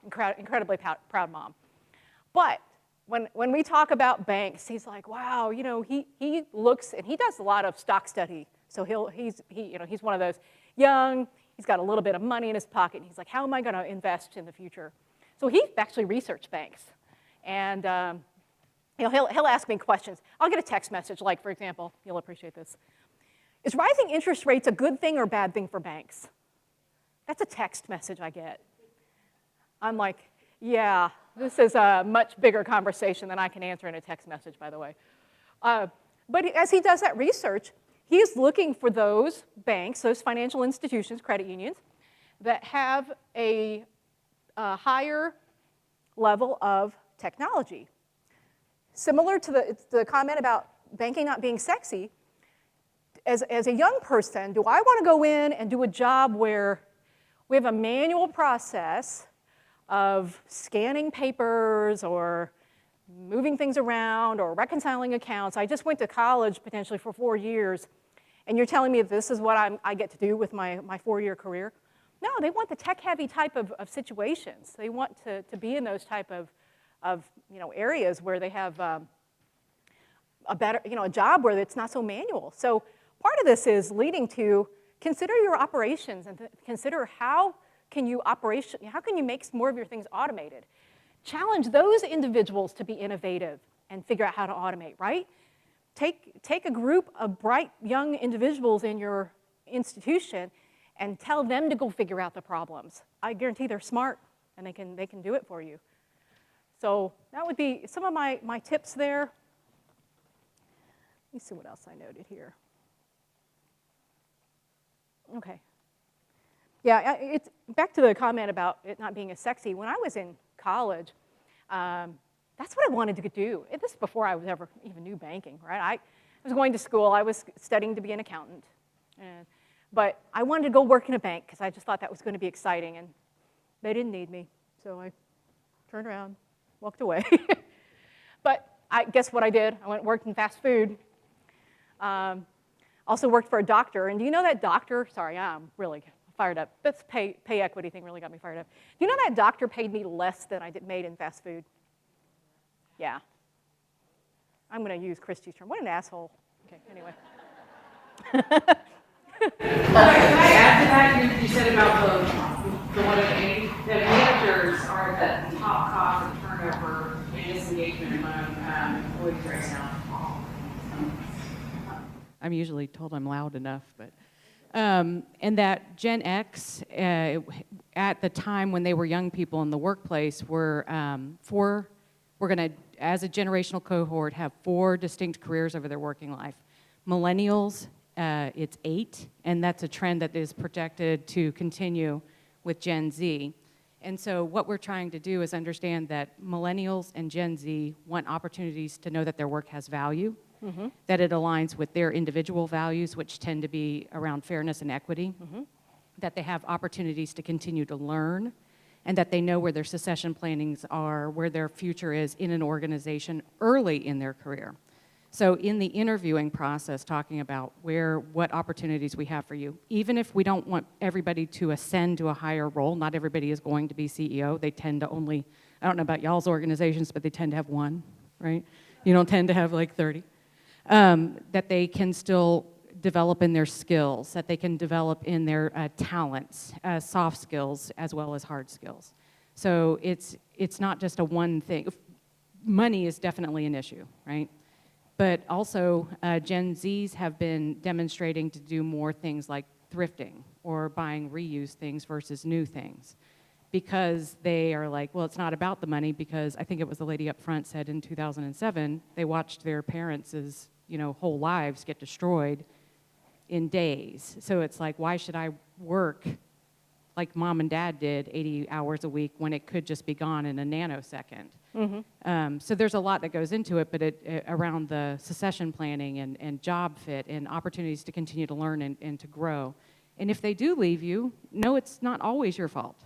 Incredibly proud mom. But when we talk about banks, he's like, wow, you know, he looks, and he does a lot of stock study. So he's one of those young, he's got a little bit of money in his pocket, and he's like, how am I going to invest in the future? So he actually researched banks. And he'll ask me questions. I'll get a text message, like, for example, you'll appreciate this. Is rising interest rates a good thing or bad thing for banks? That's a text message I get. I'm like, yeah, this is a much bigger conversation than I can answer in a text message, by the way. But as he does that research, he is looking for those banks, those financial institutions, credit unions, that have a higher level of technology. Similar to the comment about banking not being sexy, as a young person, do I want to go in and do a job where we have a manual process of scanning papers or moving things around or reconciling accounts? I just went to college potentially for 4 years, and you're telling me this is what I get to do with my 4-year career? No, they want the tech-heavy type of situations. They want to be in those type of areas where they have a job where it's not so manual. So part of this is leading to consider your operations and consider how can you make more of your things automated. Challenge those individuals to be innovative and figure out how to automate, right? Take a group of bright young individuals in your institution and tell them to go figure out the problems. I guarantee they're smart and they can do it for you. So that would be some of my tips there. Let me see what else I noted here. Okay. Yeah, it's back to the comment about it not being as sexy. When I was in college, that's what I wanted to do. This is before I was ever even knew banking, right? I was going to school. I was studying to be an accountant. But I wanted to go work in a bank because I just thought that was going to be exciting, and they didn't need me. So I turned around, walked away. But guess what I did? I went and worked in fast food. Also worked for a doctor. And do you know that doctor? Sorry, I'm really fired up. This pay equity thing really got me fired up. Do you know that doctor paid me less than I made in fast food? Yeah. I'm going to use Christy's term. What an asshole. Okay, anyway. Can I add to that? You said about the 108, that managers are the top cause of turnover and disengagement among employees right now. I'm usually told I'm loud enough, but and that Gen X, at the time when they were young people in the workplace, we're going to, as a generational cohort, have 4 distinct careers over their working life. Millennials, it's 8, and that's a trend that is projected to continue with Gen Z. And so what we're trying to do is understand that millennials and Gen Z want opportunities to know that their work has value, that it aligns with their individual values, which tend to be around fairness and equity, that they have opportunities to continue to learn, and that they know where their succession plannings are, where their future is in an organization early in their career. So in the interviewing process, talking about what opportunities we have for you, even if we don't want everybody to ascend to a higher role, not everybody is going to be CEO. They tend to only, I don't know about y'all's organizations, but they tend to have one, right? You don't tend to have like 30. That they can still develop in their skills, that they can develop in their talents, soft skills as well as hard skills. So it's not just a one thing. Money is definitely an issue, right? But also Gen Zs have been demonstrating to do more things like thrifting or buying reused things versus new things, because they are like, well, it's not about the money, because I think it was the lady up front said in 2007, they watched their parents' whole lives get destroyed in days. So it's like, why should I work like mom and dad did 80 hours a week when it could just be gone in a nanosecond? So there's a lot that goes into it, but around the succession planning and job fit and opportunities to continue to learn and to grow. And if they do leave you, no, it's not always your fault,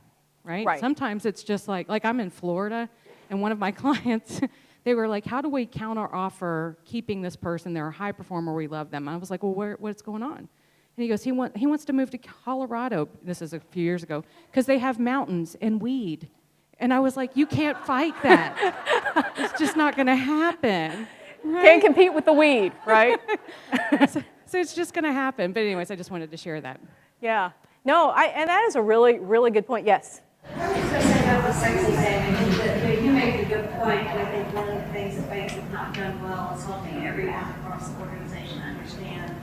right? Right. Sometimes it's just like I'm in Florida, and one of my clients, they were like, how do we counter offer keeping this person? They're a high performer, we love them. I was like, well, what's going on? And he goes, he wants to move to Colorado, this is a few years ago, because they have mountains and weed. And I was like, you can't fight that. It's just not going to happen. Right? Can't compete with the weed, right? So it's just going to happen. But anyways, I just wanted to share that. Yeah. No, and that is a really, really good point. Yes. I was just going to say about the sexy thing. I think that you make a good point, and I think one of the things that banks have not done well is helping everyone across the organization understand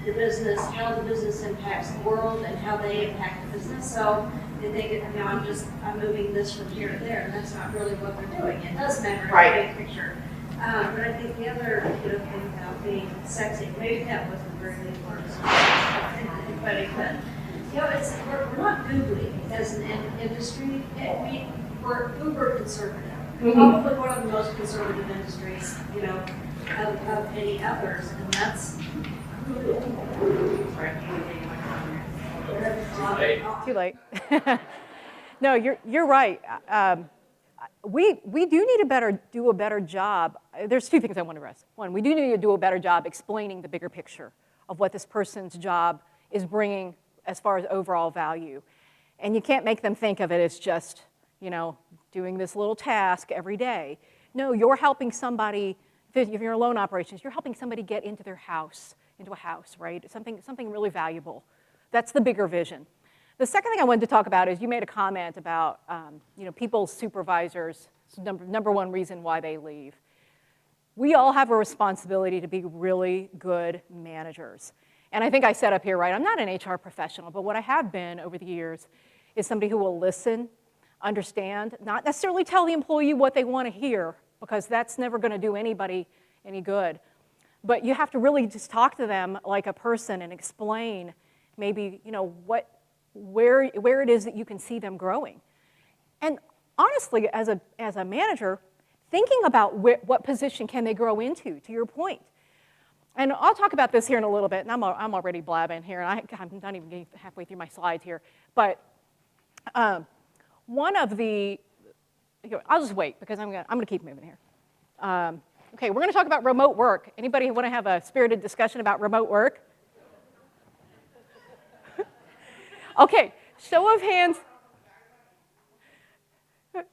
the business, how the business impacts the world, and how they impact the business. So they think, I'm moving this from here to there, and that's not really what they're doing. It does matter in the big picture. But I think the other thing about being sexy, maybe that wasn't very good words for anybody, but we're not googly as an industry. We're uber conservative. Probably one of the most conservative industries, of any others, and that's. Too late. No, you're right. We do need to do a better job. There's two things I want to address. One, we do need to do a better job explaining the bigger picture of what this person's job is bringing as far as overall value. And you can't make them think of it as just, doing this little task every day. No, you're helping somebody, if you're in loan operations, you're helping somebody get into a house, right? Something really valuable. That's the bigger vision. The second thing I wanted to talk about is you made a comment about, people's supervisors, number one reason why they leave. We all have a responsibility to be really good managers. And I think I said up here, right, I'm not an HR professional, but what I have been over the years is somebody who will listen, understand, not necessarily tell the employee what they want to hear, because that's never going to do anybody any good. But you have to really just talk to them like a person and explain maybe, where it is that you can see them growing. And honestly, as a manager, thinking about what position can they grow into, to your point. And I'll talk about this here in a little bit, and I'm already blabbing here, and I'm not even getting halfway through my slides here. But one of the, I'll just wait, because I'm gonna keep moving here. Okay, we're gonna talk about remote work. Anybody want to have a spirited discussion about remote work? Okay, show of hands.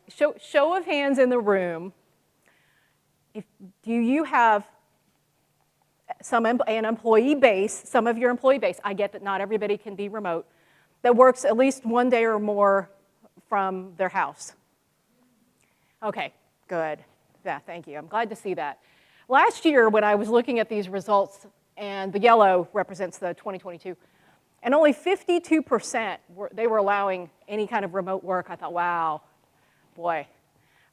Show of hands in the room. Do you have an employee base, some of your employee base, I get that not everybody can be remote, that works at least one day or more from their house? Okay, good. Yeah, thank you. I'm glad to see that. Last year, when I was looking at these results, and the yellow represents the 2022, and only 52% they were allowing any kind of remote work. I thought, wow, boy,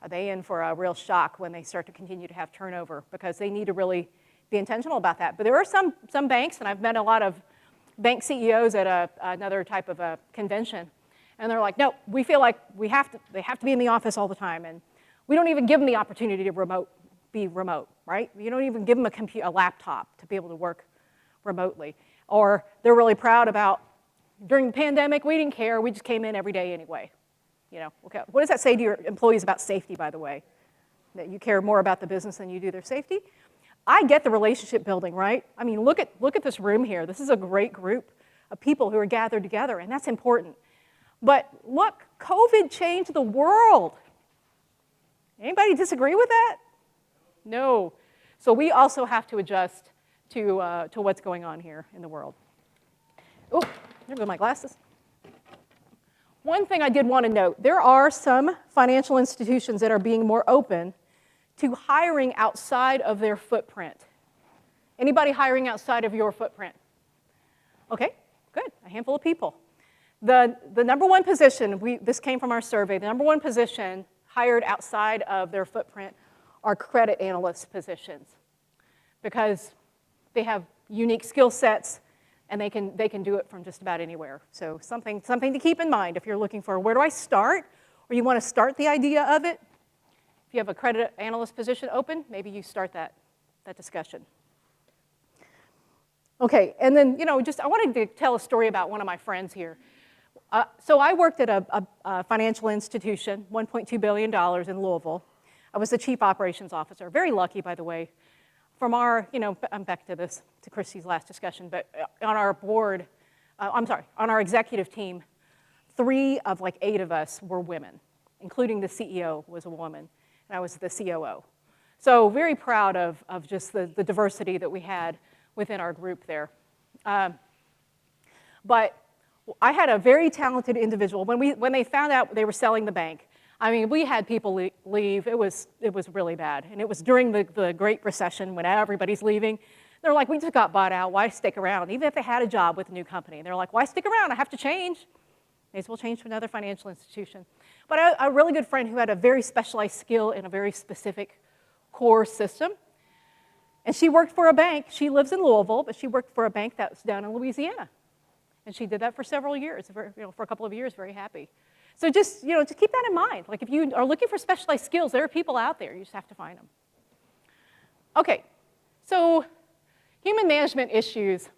are they in for a real shock when they start to continue to have turnover, because they need to really be intentional about that. But there are some banks, and I've met a lot of bank CEOs at another type of a convention, and they're like, no, we feel like they have to be in the office all the time, and we don't even give them the opportunity to be remote, right? You don't even give them a laptop to be able to work remotely. Or they're really proud about, during the pandemic, we didn't care, we just came in every day anyway. You know, okay. What does that say to your employees about safety, by the way? That you care more about the business than you do their safety? I get the relationship building, right? I mean, look at this room here. This is a great group of people who are gathered together, and that's important. But look, COVID changed the world. Anybody disagree with that? No. So we also have to adjust to what's going on here in the world. Oh, there go my glasses. One thing I did want to note, there are some financial institutions that are being more open to hiring outside of their footprint. Anybody hiring outside of your footprint? Okay, good, a handful of people. The number one position, this came from our survey, the number one position hired outside of their footprint are credit analyst positions because they have unique skill sets and they can do it from just about anywhere. So something to keep in mind if you're looking for where do I start, or you want to start the idea of it. If you have a credit analyst position open, maybe you start that discussion. Okay, and then, I wanted to tell a story about one of my friends here. So I worked at a financial institution, $1.2 billion in Louisville. I was the chief operations officer. Very lucky, by the way. From our, I'm back to Christy's last discussion, but on our board, on our executive team, 3 of 8 of us were women, including the CEO was a woman, and I was the COO. So very proud of just the diversity that we had within our group there. But I had a very talented individual. When they found out they were selling the bank, I mean, we had people leave. It was really bad. And it was during the Great Recession when everybody's leaving. They're like, we just got bought out. Why stick around? Even if they had a job with a new company. They're like, why stick around? I have to change. May as well change to another financial institution. But a really good friend who had a very specialized skill in a very specific core system. And she worked for a bank. She lives in Louisville, but she worked for a bank that was down in Louisiana. And she did that for several years, for a couple of years, very happy. So just keep that in mind. Like if you are looking for specialized skills, there are people out there. You just have to find them. Okay, so human management issues.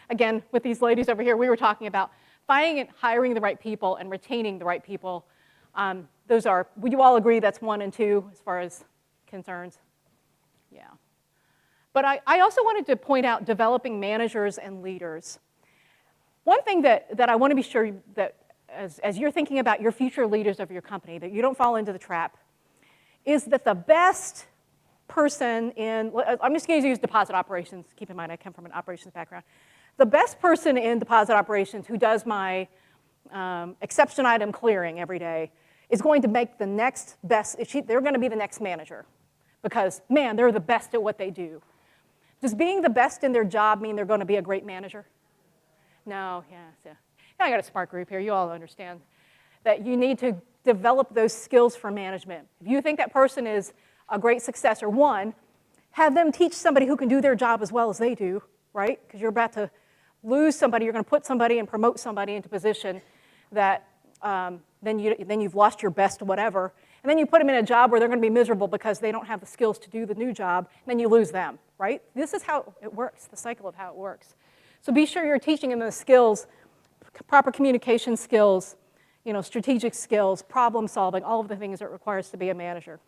Again, with these ladies over here, we were talking about finding and hiring the right people and retaining the right people. Those are, would you all agree that's 1 and 2 as far as concerns? Yeah. But I also wanted to point out developing managers and leaders. One thing that I want to be sure that as you're thinking about your future leaders of your company, that you don't fall into the trap, is that the best person I'm just going to use deposit operations. Keep in mind, I come from an operations background. The best person in deposit operations who does my exception item clearing every day is going to make the next best, they're going to be the next manager because, man, they're the best at what they do. Does being the best in their job mean they're going to be a great manager? No, yeah. I got a smart group here. You all understand that you need to develop those skills for management. If you think that person is a great successor, one, have them teach somebody who can do their job as well as they do, right? Because you're about to lose somebody. You're going to put somebody and promote somebody into a position that then you've lost your best whatever. And then you put them in a job where they're going to be miserable because they don't have the skills to do the new job. And then you lose them, right? This is how it works, the cycle of how it works. So be sure you're teaching them the skills, proper communication skills, strategic skills, problem solving, all of the things it requires to be a manager.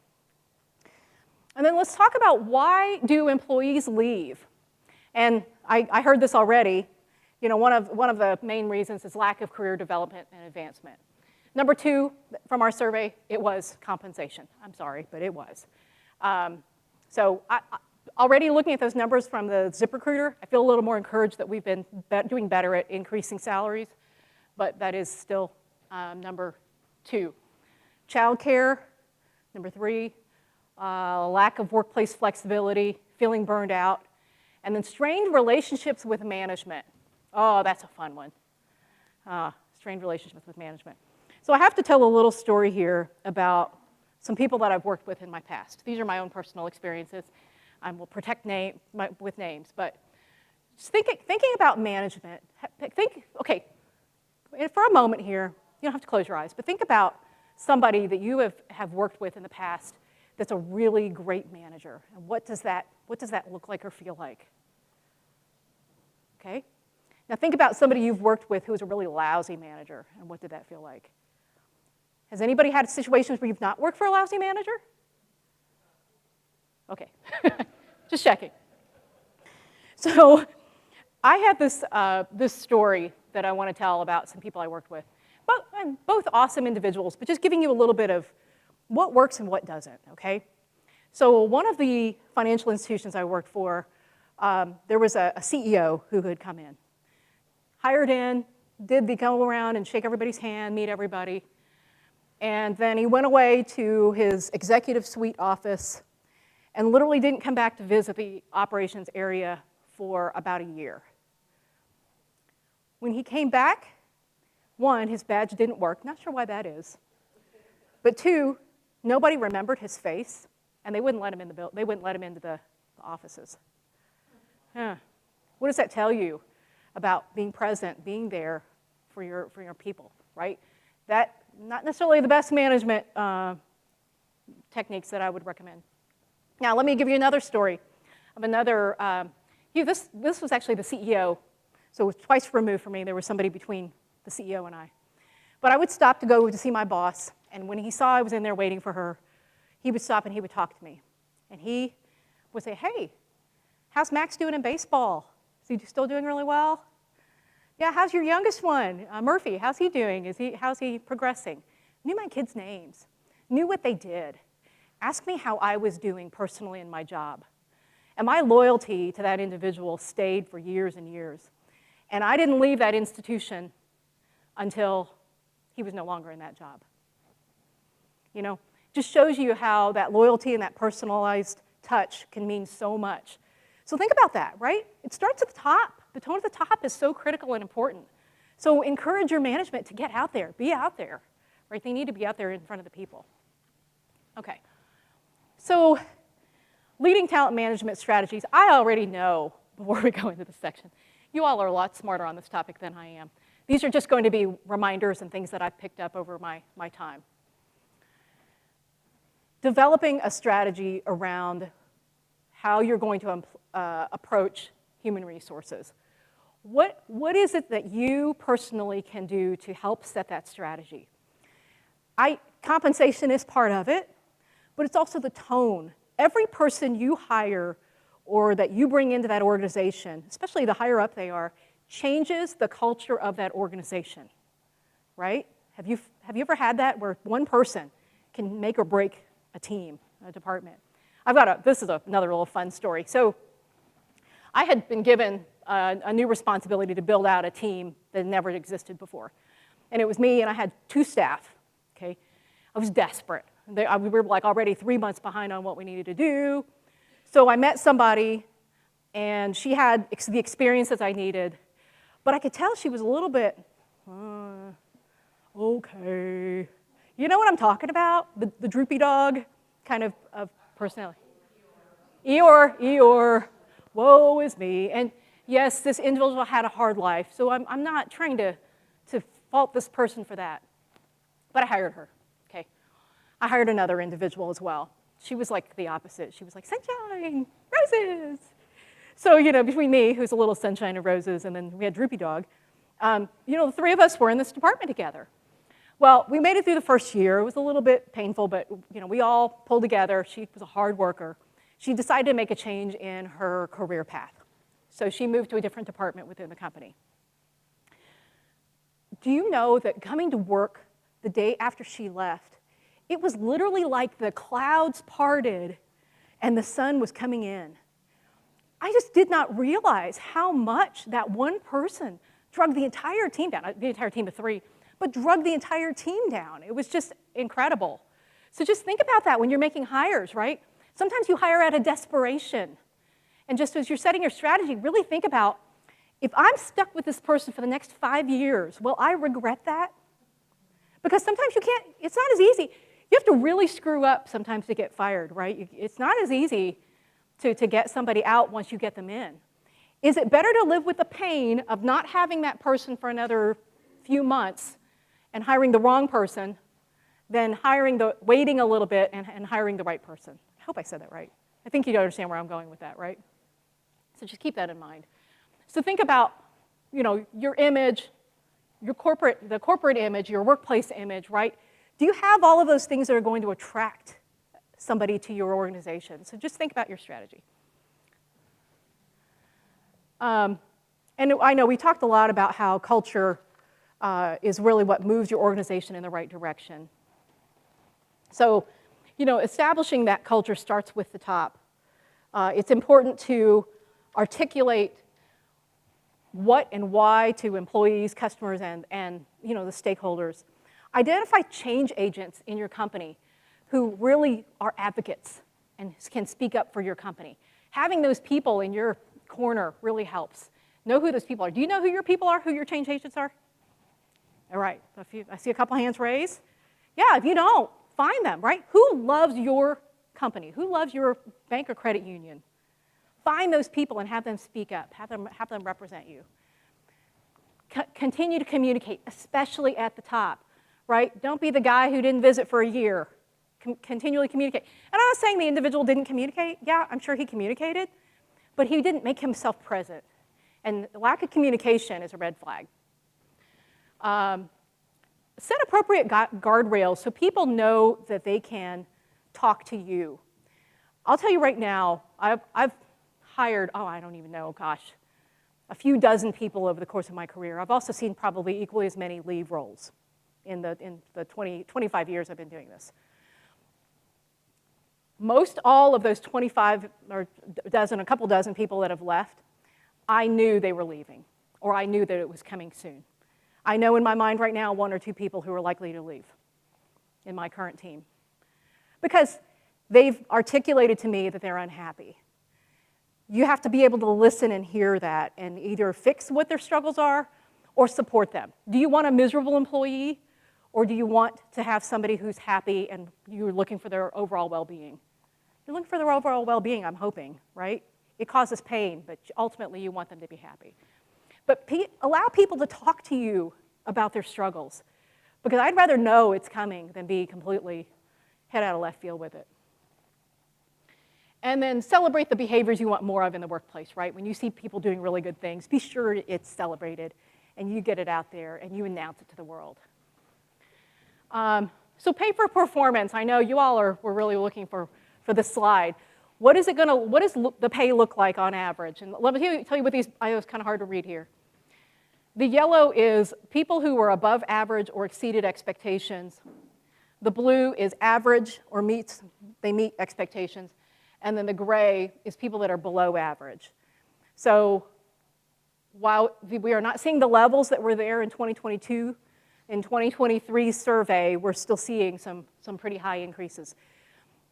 And then let's talk about why do employees leave? And I heard this already. One of the main reasons is lack of career development and advancement. Number 2, from our survey, it was compensation. I'm sorry, but it was. So already looking at those numbers from the ZipRecruiter, I feel a little more encouraged that we've been doing better at increasing salaries, but that is still number 2. Childcare, number 3. Lack of workplace flexibility, feeling burned out, and then strained relationships with management. Oh, that's a fun one. Strained relationships with management. So I have to tell a little story here about some people that I've worked with in my past. These are my own personal experiences. I will protect with names, but just thinking about management, okay, for a moment here, you don't have to close your eyes, but think about somebody that you have worked with in the past that's a really great manager? And what does that look like or feel like? Okay? Now think about somebody you've worked with who was a really lousy manager, and what did that feel like? Has anybody had situations where you've not worked for a lousy manager? Okay, just checking. So I have this story that I want to tell about some people I worked with. Both awesome individuals, but just giving you a little bit of what works and what doesn't, okay? So one of the financial institutions I worked for, there was a CEO who had come in. Hired in, did the go around and shake everybody's hand, meet everybody. And then he went away to his executive suite office and literally didn't come back to visit the operations area for about a year. When he came back, one, his badge didn't work. Not sure why that is. But two, nobody remembered his face, and they wouldn't let him in they wouldn't let him into the offices. What does that tell you about being present, being there for your people, right? That not necessarily the best management techniques that I would recommend. Now, let me give you another story of another. This was actually the CEO, so it was twice removed from me. There was somebody between the CEO and I. But I would stop to go to see my boss, and when he saw I was in there waiting for her, he would stop and he would talk to me. And he would say, "Hey, how's Max doing in baseball? Is he still doing really well? Yeah, how's your youngest one, Murphy? How's he doing? How's he progressing?" Knew my kids' names, knew what they did. Asked me how I was doing personally in my job. And my loyalty to that individual stayed for years and years. And I didn't leave that institution until he was no longer in that job. You know, just shows you how that loyalty and that personalized touch can mean so much. So think about that, right? It starts at the top. The tone at the top is so critical and important. So encourage your management to get out there, be out there, right? They need to be out there in front of the people. Okay. So leading talent management strategies, I already know, before we go into this section, you all are a lot smarter on this topic than I am. These are just going to be reminders and things that I've picked up over my time. Developing a strategy around how you're going to approach human resources. What is it that you personally can do to help set that strategy? Compensation is part of it, but it's also the tone. Every person you hire or that you bring into that organization, especially the higher up they are, changes the culture of that organization, right? Have you ever had that where one person can make or break a team, a department? This is another little fun story. So I had been given a new responsibility to build out a team that never existed before. And it was me, and I had 2 staff, okay? I was desperate. We were like already 3 months behind on what we needed to do. So I met somebody, and she had the experiences I needed, but I could tell she was a little bit, okay. You know what I'm talking about? The droopy dog kind of personality. Eeyore, woe is me. And yes, this individual had a hard life, so I'm not trying to fault this person for that. But I hired her, okay? I hired another individual as well. She was like the opposite. She was like, sunshine, roses. So, you know, between me, who's a little sunshine and roses, and then we had droopy dog, you know, the 3 of us were in this department together. Well, we made it through the first year. It was a little bit painful, but, you know, we all pulled together. She was a hard worker. She decided to make a change in her career path. So she moved to a different department within the company. Do you know that coming to work the day after she left, it was literally like the clouds parted and the sun was coming in. I just did not realize how much that one person drug the entire team down, the entire team of 3, but drug the entire team down. It was just incredible. So just think about that when you're making hires, right? Sometimes you hire out of desperation. And just as you're setting your strategy, really think about, if I'm stuck with this person for the next 5 years, will I regret that? Because sometimes you can't, it's not as easy. You have to really screw up sometimes to get fired, right? It's not as easy to get somebody out once you get them in. Is it better to live with the pain of not having that person for another few months and hiring the wrong person than waiting a little bit and hiring the right person. I hope I said that right. I think you understand where I'm going with that, right? So just keep that in mind. So think about, your image, the corporate image, your workplace image, right? Do you have all of those things that are going to attract somebody to your organization? So just think about your strategy. And I know we talked a lot about how culture is really what moves your organization in the right direction. So, establishing that culture starts with the top. It's important to articulate what and why to employees, customers, and the stakeholders. Identify change agents in your company who really are advocates and can speak up for your company. Having those people in your corner really helps. Know who those people are. Do you know who your people are, who your change agents are? All right, I see a couple hands raised. Yeah, if you don't, find them, right? Who loves your company? Who loves your bank or credit union? Find those people and have them speak up, have them represent you. Continue to communicate, especially at the top, right? Don't be the guy who didn't visit for a year. Continually communicate. And I'm not saying the individual didn't communicate. Yeah, I'm sure he communicated, but he didn't make himself present. And lack of communication is a red flag. Set appropriate guardrails so people know that they can talk to you. I'll tell you right now, I've hired, I don't even know, a few dozen people over the course of my career. I've also seen probably equally as many leave roles in the 25 years I've been doing this. Most all of those 25 or a couple dozen people that have left, I knew they were leaving, or I knew that it was coming soon. I know in my mind right now 1 or 2 people who are likely to leave in my current team because they've articulated to me that they're unhappy. You have to be able to listen and hear that and either fix what their struggles are or support them. Do you want a miserable employee, or do you want to have somebody who's happy and you're looking for their overall well-being? You're looking for their overall well-being, I'm hoping, right? It causes pain, but ultimately you want them to be happy. But allow people to talk to you about their struggles, because I'd rather know it's coming than be completely head out of left field with it. And then celebrate the behaviors you want more of in the workplace, right? When you see people doing really good things, be sure it's celebrated and you get it out there and you announce it to the world. So pay for performance. I know you all were really looking for this slide. What does the pay look like on average? And let me tell you what these, I know it's kind of hard to read here. The yellow is people who were above average or exceeded expectations. The blue is average or they meet expectations. And then the gray is people that are below average. So while we are not seeing the levels that were there in 2022, in 2023's survey, we're still seeing some pretty high increases.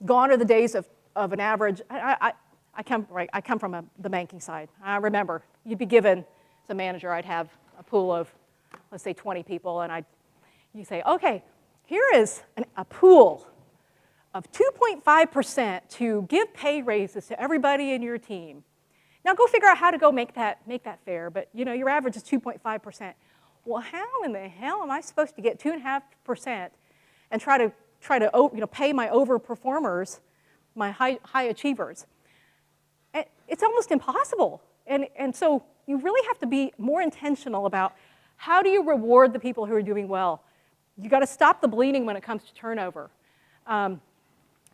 Gone are the days of an average. I come from the banking side. I remember you'd be given, as a manager, I'd have a pool of, let's say, 20 people, and you say, okay, here is a pool of 2.5% to give pay raises to everybody in your team. Now go figure out how to go make that fair, but your average is 2.5%. Well, how in the hell am I supposed to get 2.5% and try to pay my overperformers, my high achievers? It's almost impossible. And so you really have to be more intentional about how do you reward the people who are doing well. You got to stop the bleeding when it comes to turnover.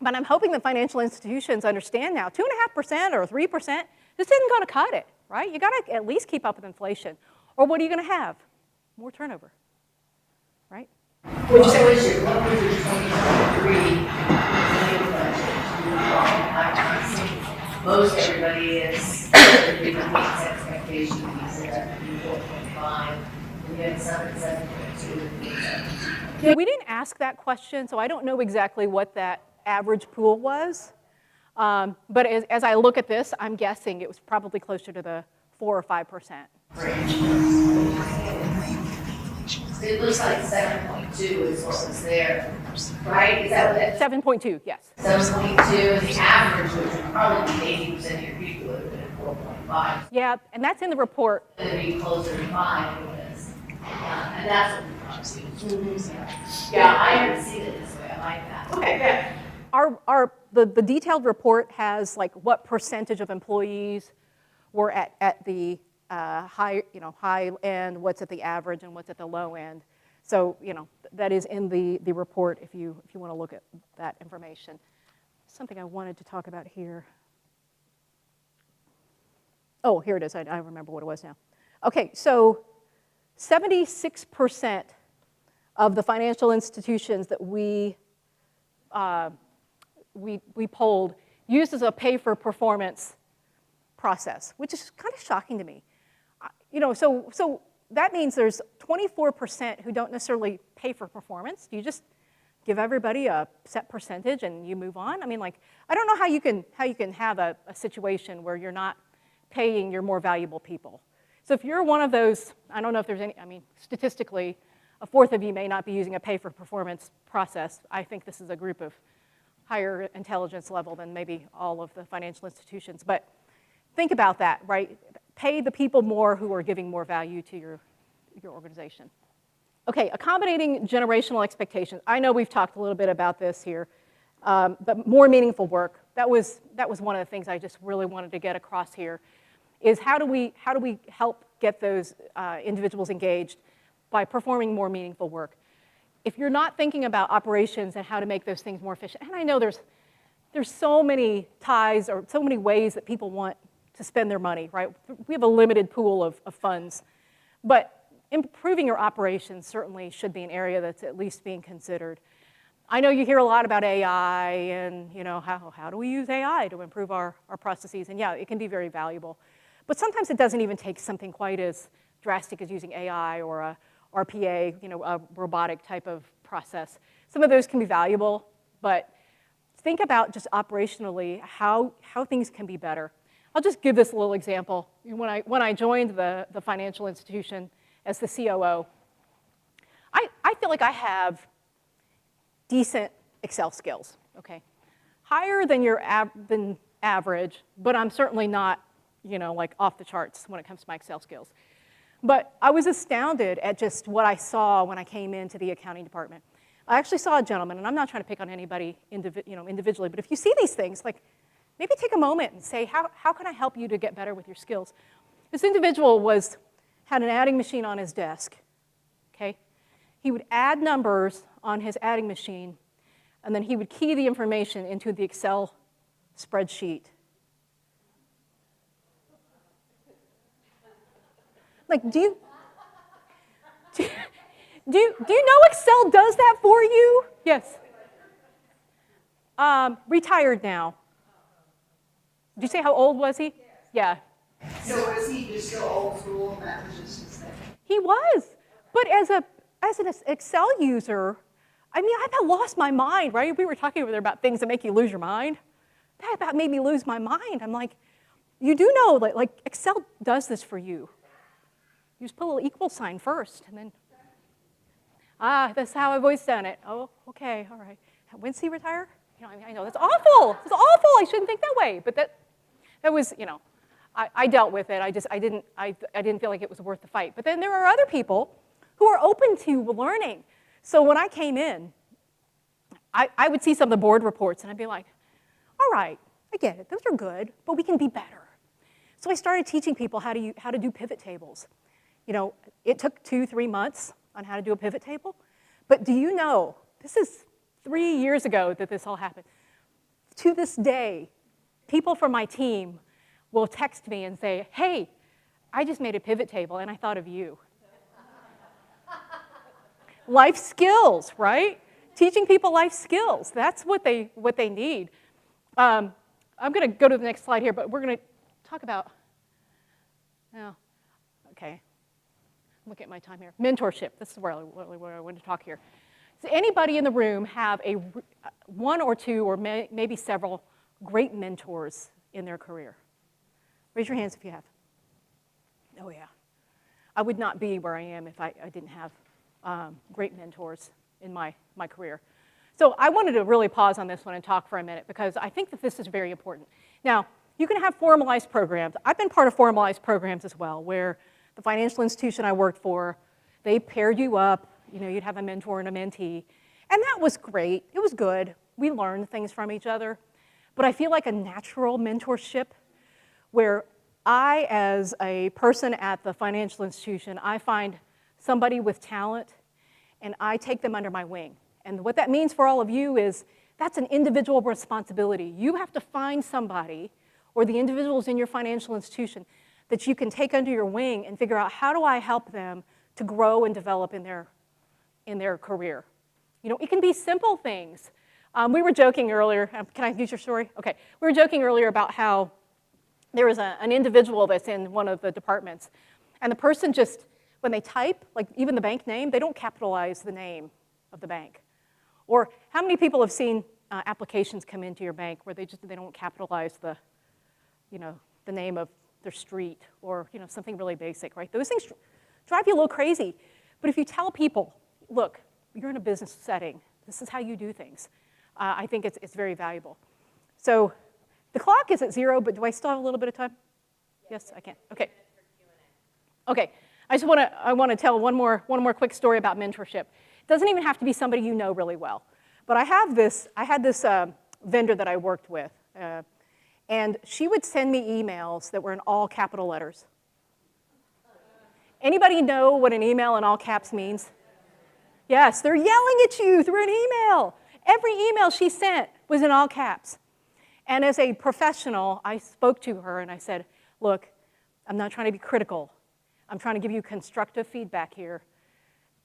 But I'm hoping that financial institutions understand now 2.5% or 3%, this isn't going to cut it, right? You got to at least keep up with inflation. Or what are you going to have? More turnover, right? What was your 2023 most everybody is different expectations. You said that 4.5, and you had some at 7.2. We didn't ask that question, so I don't know exactly what that average pool was. But as I look at this, I'm guessing it was probably closer to the 4 or 5%. It looks like 7.2 is what was there, right? Is that what that? 7.2, yes. 7.2, and the average, which would probably be 80% of your people, would have been 4.5. Yeah, and that's in the report. It'd be closer to 5 with this. And that's what we want to see. Yeah, I haven't seen it this way, I like that. Okay, yeah. The detailed report has like what percentage of employees were at the high end, what's at the average, and what's at the low end. So, that is in the report if you want to look at that information. Something I wanted to talk about here. Oh, here it is. I remember what it was now. Okay, so 76% of the financial institutions that we polled uses a pay-for-performance process, which is kind of shocking to me. So that means there's 24% who don't necessarily pay for performance. You just give everybody a set percentage and you move on. I mean, like, I don't know how you can have a situation where you're not paying your more valuable people. So if you're one of those, I don't know if there's any, I mean, statistically, a fourth of you may not be using a pay-for-performance process. I think this is a group of higher intelligence level than maybe all of the financial institutions. But think about that, right? Pay the people more who are giving more value to your organization. Okay, accommodating generational expectations. I know we've talked a little bit about this here, but more meaningful work. That was one of the things I just really wanted to get across here, is how do we help get those individuals engaged by performing more meaningful work? If you're not thinking about operations and how to make those things more efficient, and I know there's so many ties or so many ways that people want to spend their money, right? We have a limited pool of funds, but improving your operations certainly should be an area that's at least being considered. I know you hear a lot about AI and how do we use AI to improve our processes, and yeah, it can be very valuable. But sometimes it doesn't even take something quite as drastic as using AI or a RPA, a robotic type of process. Some of those can be valuable, but think about just operationally how things can be better. I'll just give this little example. When I joined the financial institution as the COO, I feel like I have decent Excel skills, okay? Higher than than average, but I'm certainly not, like off the charts when it comes to my Excel skills. But I was astounded at just what I saw when I came into the accounting department. I actually saw a gentleman, and I'm not trying to pick on anybody individually, but if you see these things, like maybe take a moment and say, how can I help you to get better with your skills? This individual had an adding machine on his desk, okay? He would add numbers on his adding machine, and then he would key the information into the Excel spreadsheet. Like, do you know Excel does that for you? Yes. Retired now. Did you say how old was he? Yeah. So is he just still old school and that was just his thing? He was. But as an Excel user, I mean, I've lost my mind, right? We were talking over there about things that make you lose your mind. That about made me lose my mind. I'm like, you do know, like Excel does this for you. You just put a little equal sign first, and then, that's how I've always done it. Oh, okay, all right. When's he retire? I know, that's awful. It's awful. I shouldn't think that way. But that was, I dealt with it. I didn't feel like it was worth the fight. But then there are other people who are open to learning. So when I came in, I would see some of the board reports, and I'd be like, all right, I get it. Those are good, but we can be better. So I started teaching people how to do pivot tables. It took 2-3 months on how to do a pivot table. But do you know, this is 3 years ago that this all happened. To this day, people from my team will text me and say, hey, I just made a pivot table and I thought of you. Life skills, right? Teaching people life skills. That's what they need. I'm going to go to the next slide here, but we're going to talk about, okay. Look at my time here. Mentorship. This is where I want to talk here. Does anybody in the room have one or two or maybe several great mentors in their career? Raise your hands if you have. Oh, yeah. I would not be where I am if I didn't have great mentors in my career. So I wanted to really pause on this one and talk for a minute because I think that this is very important. Now, you can have formalized programs. I've been part of formalized programs as well, where the financial institution I worked for, They paired you up, you'd have a mentor and a mentee. And that was great, it was good. We learned things from each other. But I feel like a natural mentorship where I, as a person at the financial institution, I find somebody with talent and I take them under my wing. And what that means for all of you is that's an individual responsibility. You have to find somebody or the individuals in your financial institution that you can take under your wing and figure out, how do I help them to grow and develop in their career? It can be simple things. We were joking earlier, can I use your story? Okay, we were joking earlier about how there was an individual that's in one of the departments, and the person just, when they type, like even the bank name, they don't capitalize the name of the bank. Or how many people have seen applications come into your bank where they don't capitalize the name of their street, or something really basic, right? Those things drive you a little crazy. But if you tell people, look, you're in a business setting, this is how you do things, I think it's very valuable. So the clock is at 0, but do I still have a little bit of time? Yes, I can. Okay. Okay. I want to tell one more quick story about mentorship. It doesn't even have to be somebody you know really well. But I had this vendor that I worked with, and she would send me emails that were in all capital letters. Anybody know what an email in all caps means? Yes, they're yelling at you through an email. Every email she sent was in all caps. And as a professional, I spoke to her and I said, look, I'm not trying to be critical. I'm trying to give you constructive feedback here.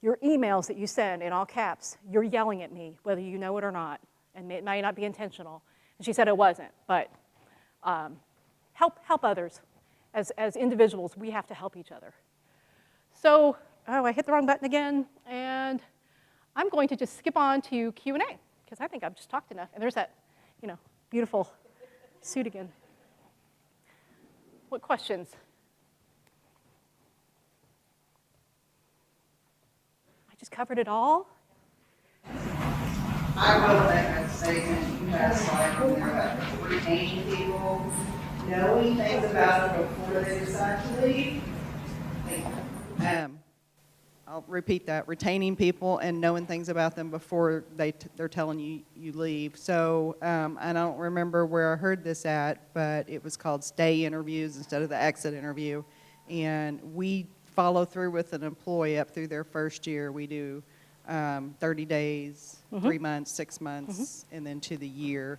Your emails that you send in all caps, you're yelling at me, whether you know it or not, and it may not be intentional. And she said it wasn't, but help others. As individuals, we have to help each other. So, I hit the wrong button again, and I'm going to just skip on to Q&A, because I think I've just talked enough. And there's that, beautiful suit again. What questions? I just covered it all? I will make a statement, you have a slide on there about retaining people, knowing things about them before they decide to leave. I'll repeat that, retaining people and knowing things about them before they're telling you leave. So I don't remember where I heard this at, but it was called stay interviews instead of the exit interview. And we follow through with an employee up through their first year. We do 30 days, 3 months, 6 months, and then to the year.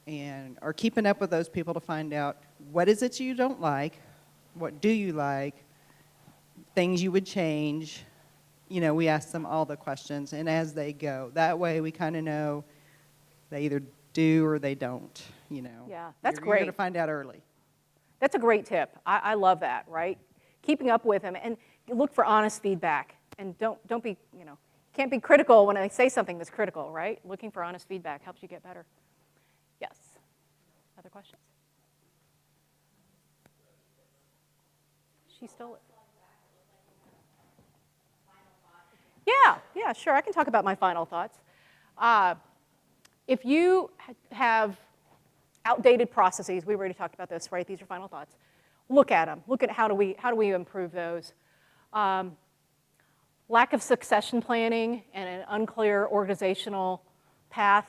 And are keeping up with those people to find out what is it you don't like, what do you like, things you would change. We ask them all the questions, and as they go. That way we kind of know they either do or they don't, Yeah, that's You're great. going to find out early. That's a great tip. I love that, right? Keeping up with them, and look for honest feedback. And don't be, can't be critical when I say something that's critical, right? Looking for honest feedback helps you get better. Yes. Other questions? She stole it. Yeah, sure. I can talk about my final thoughts. If you have outdated processes, we already talked about this, right? These are final thoughts. Look at them. Look at how do we improve those. Lack of succession planning and an unclear organizational path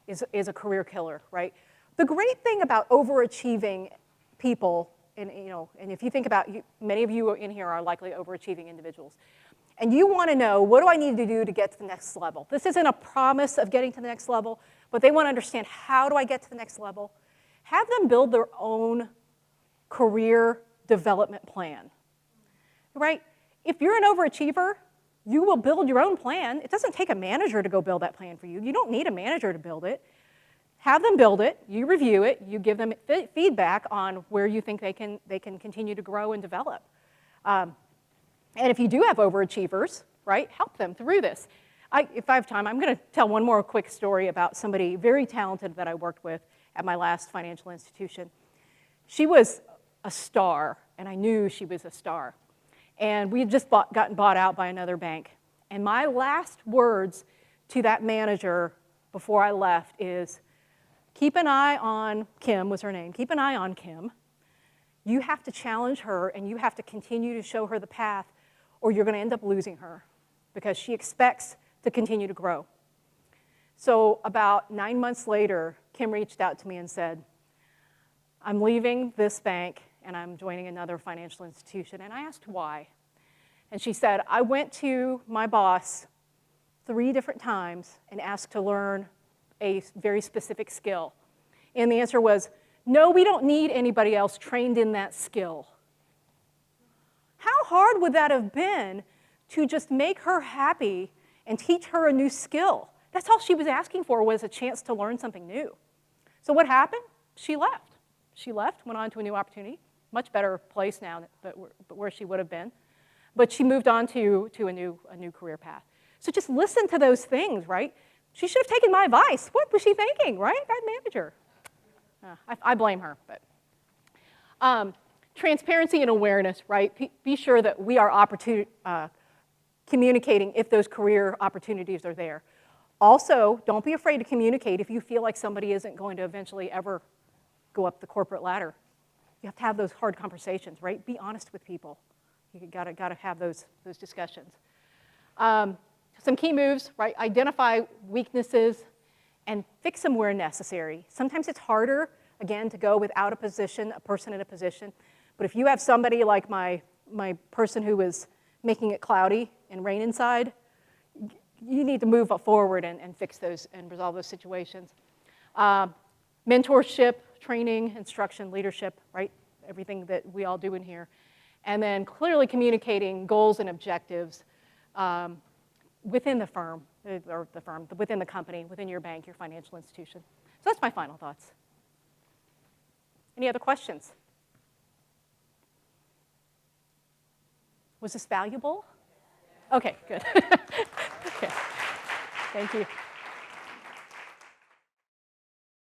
is a career killer, right? The great thing about overachieving people, and if you think about, many of you in here are likely overachieving individuals. And you want to know, what do I need to do to get to the next level? This isn't a promise of getting to the next level, but they want to understand, how do I get to the next level? Have them build their own career development plan, right? If you're an overachiever, you will build your own plan. It doesn't take a manager to go build that plan for you. You don't need a manager to build it. Have them build it, you review it, you give them feedback on where you think they can continue to grow and develop. And if you do have overachievers, right, help them through this. If I have time, I'm going to tell one more quick story about somebody very talented that I worked with at my last financial institution. She was a star, and I knew she was a star. And we had just gotten bought out by another bank. And my last words to that manager before I left is, keep an eye on Kim, was her name, keep an eye on Kim. You have to challenge her, and you have to continue to show her the path, or you're going to end up losing her. because she expects to continue to grow. So about 9 months later, Kim reached out to me and said, I'm leaving this bank and I'm joining another financial institution. And I asked why. And she said, I went to my boss 3 different times and asked to learn a very specific skill. And the answer was, no, we don't need anybody else trained in that skill. How hard would that have been to just make her happy and teach her a new skill? That's all she was asking for, was a chance to learn something new. So what happened? She left. She left, went on to a new opportunity, much better place now but where she would have been. But she moved on to a new career path. So just listen to those things, right? She should have taken my advice. What was she thinking, right? That manager. I blame her, but. Transparency and awareness, right? Be sure that we are communicating if those career opportunities are there. Also, don't be afraid to communicate if you feel like somebody isn't going to eventually ever go up the corporate ladder. You have to have those hard conversations, right? Be honest with people. You gotta have those discussions. Some key moves, right? Identify weaknesses and fix them where necessary. Sometimes it's harder, again, to go without a person in a position. But if you have somebody like my person who is making it cloudy and rain inside, you need to move forward and fix those and resolve those situations. Mentorship, training, instruction, leadership, right? Everything that we all do in here. And then clearly communicating goals and objectives within the firm, within the company, within your bank, your financial institution. So that's my final thoughts. Any other questions? Was this valuable? Okay, good. Okay. Thank you.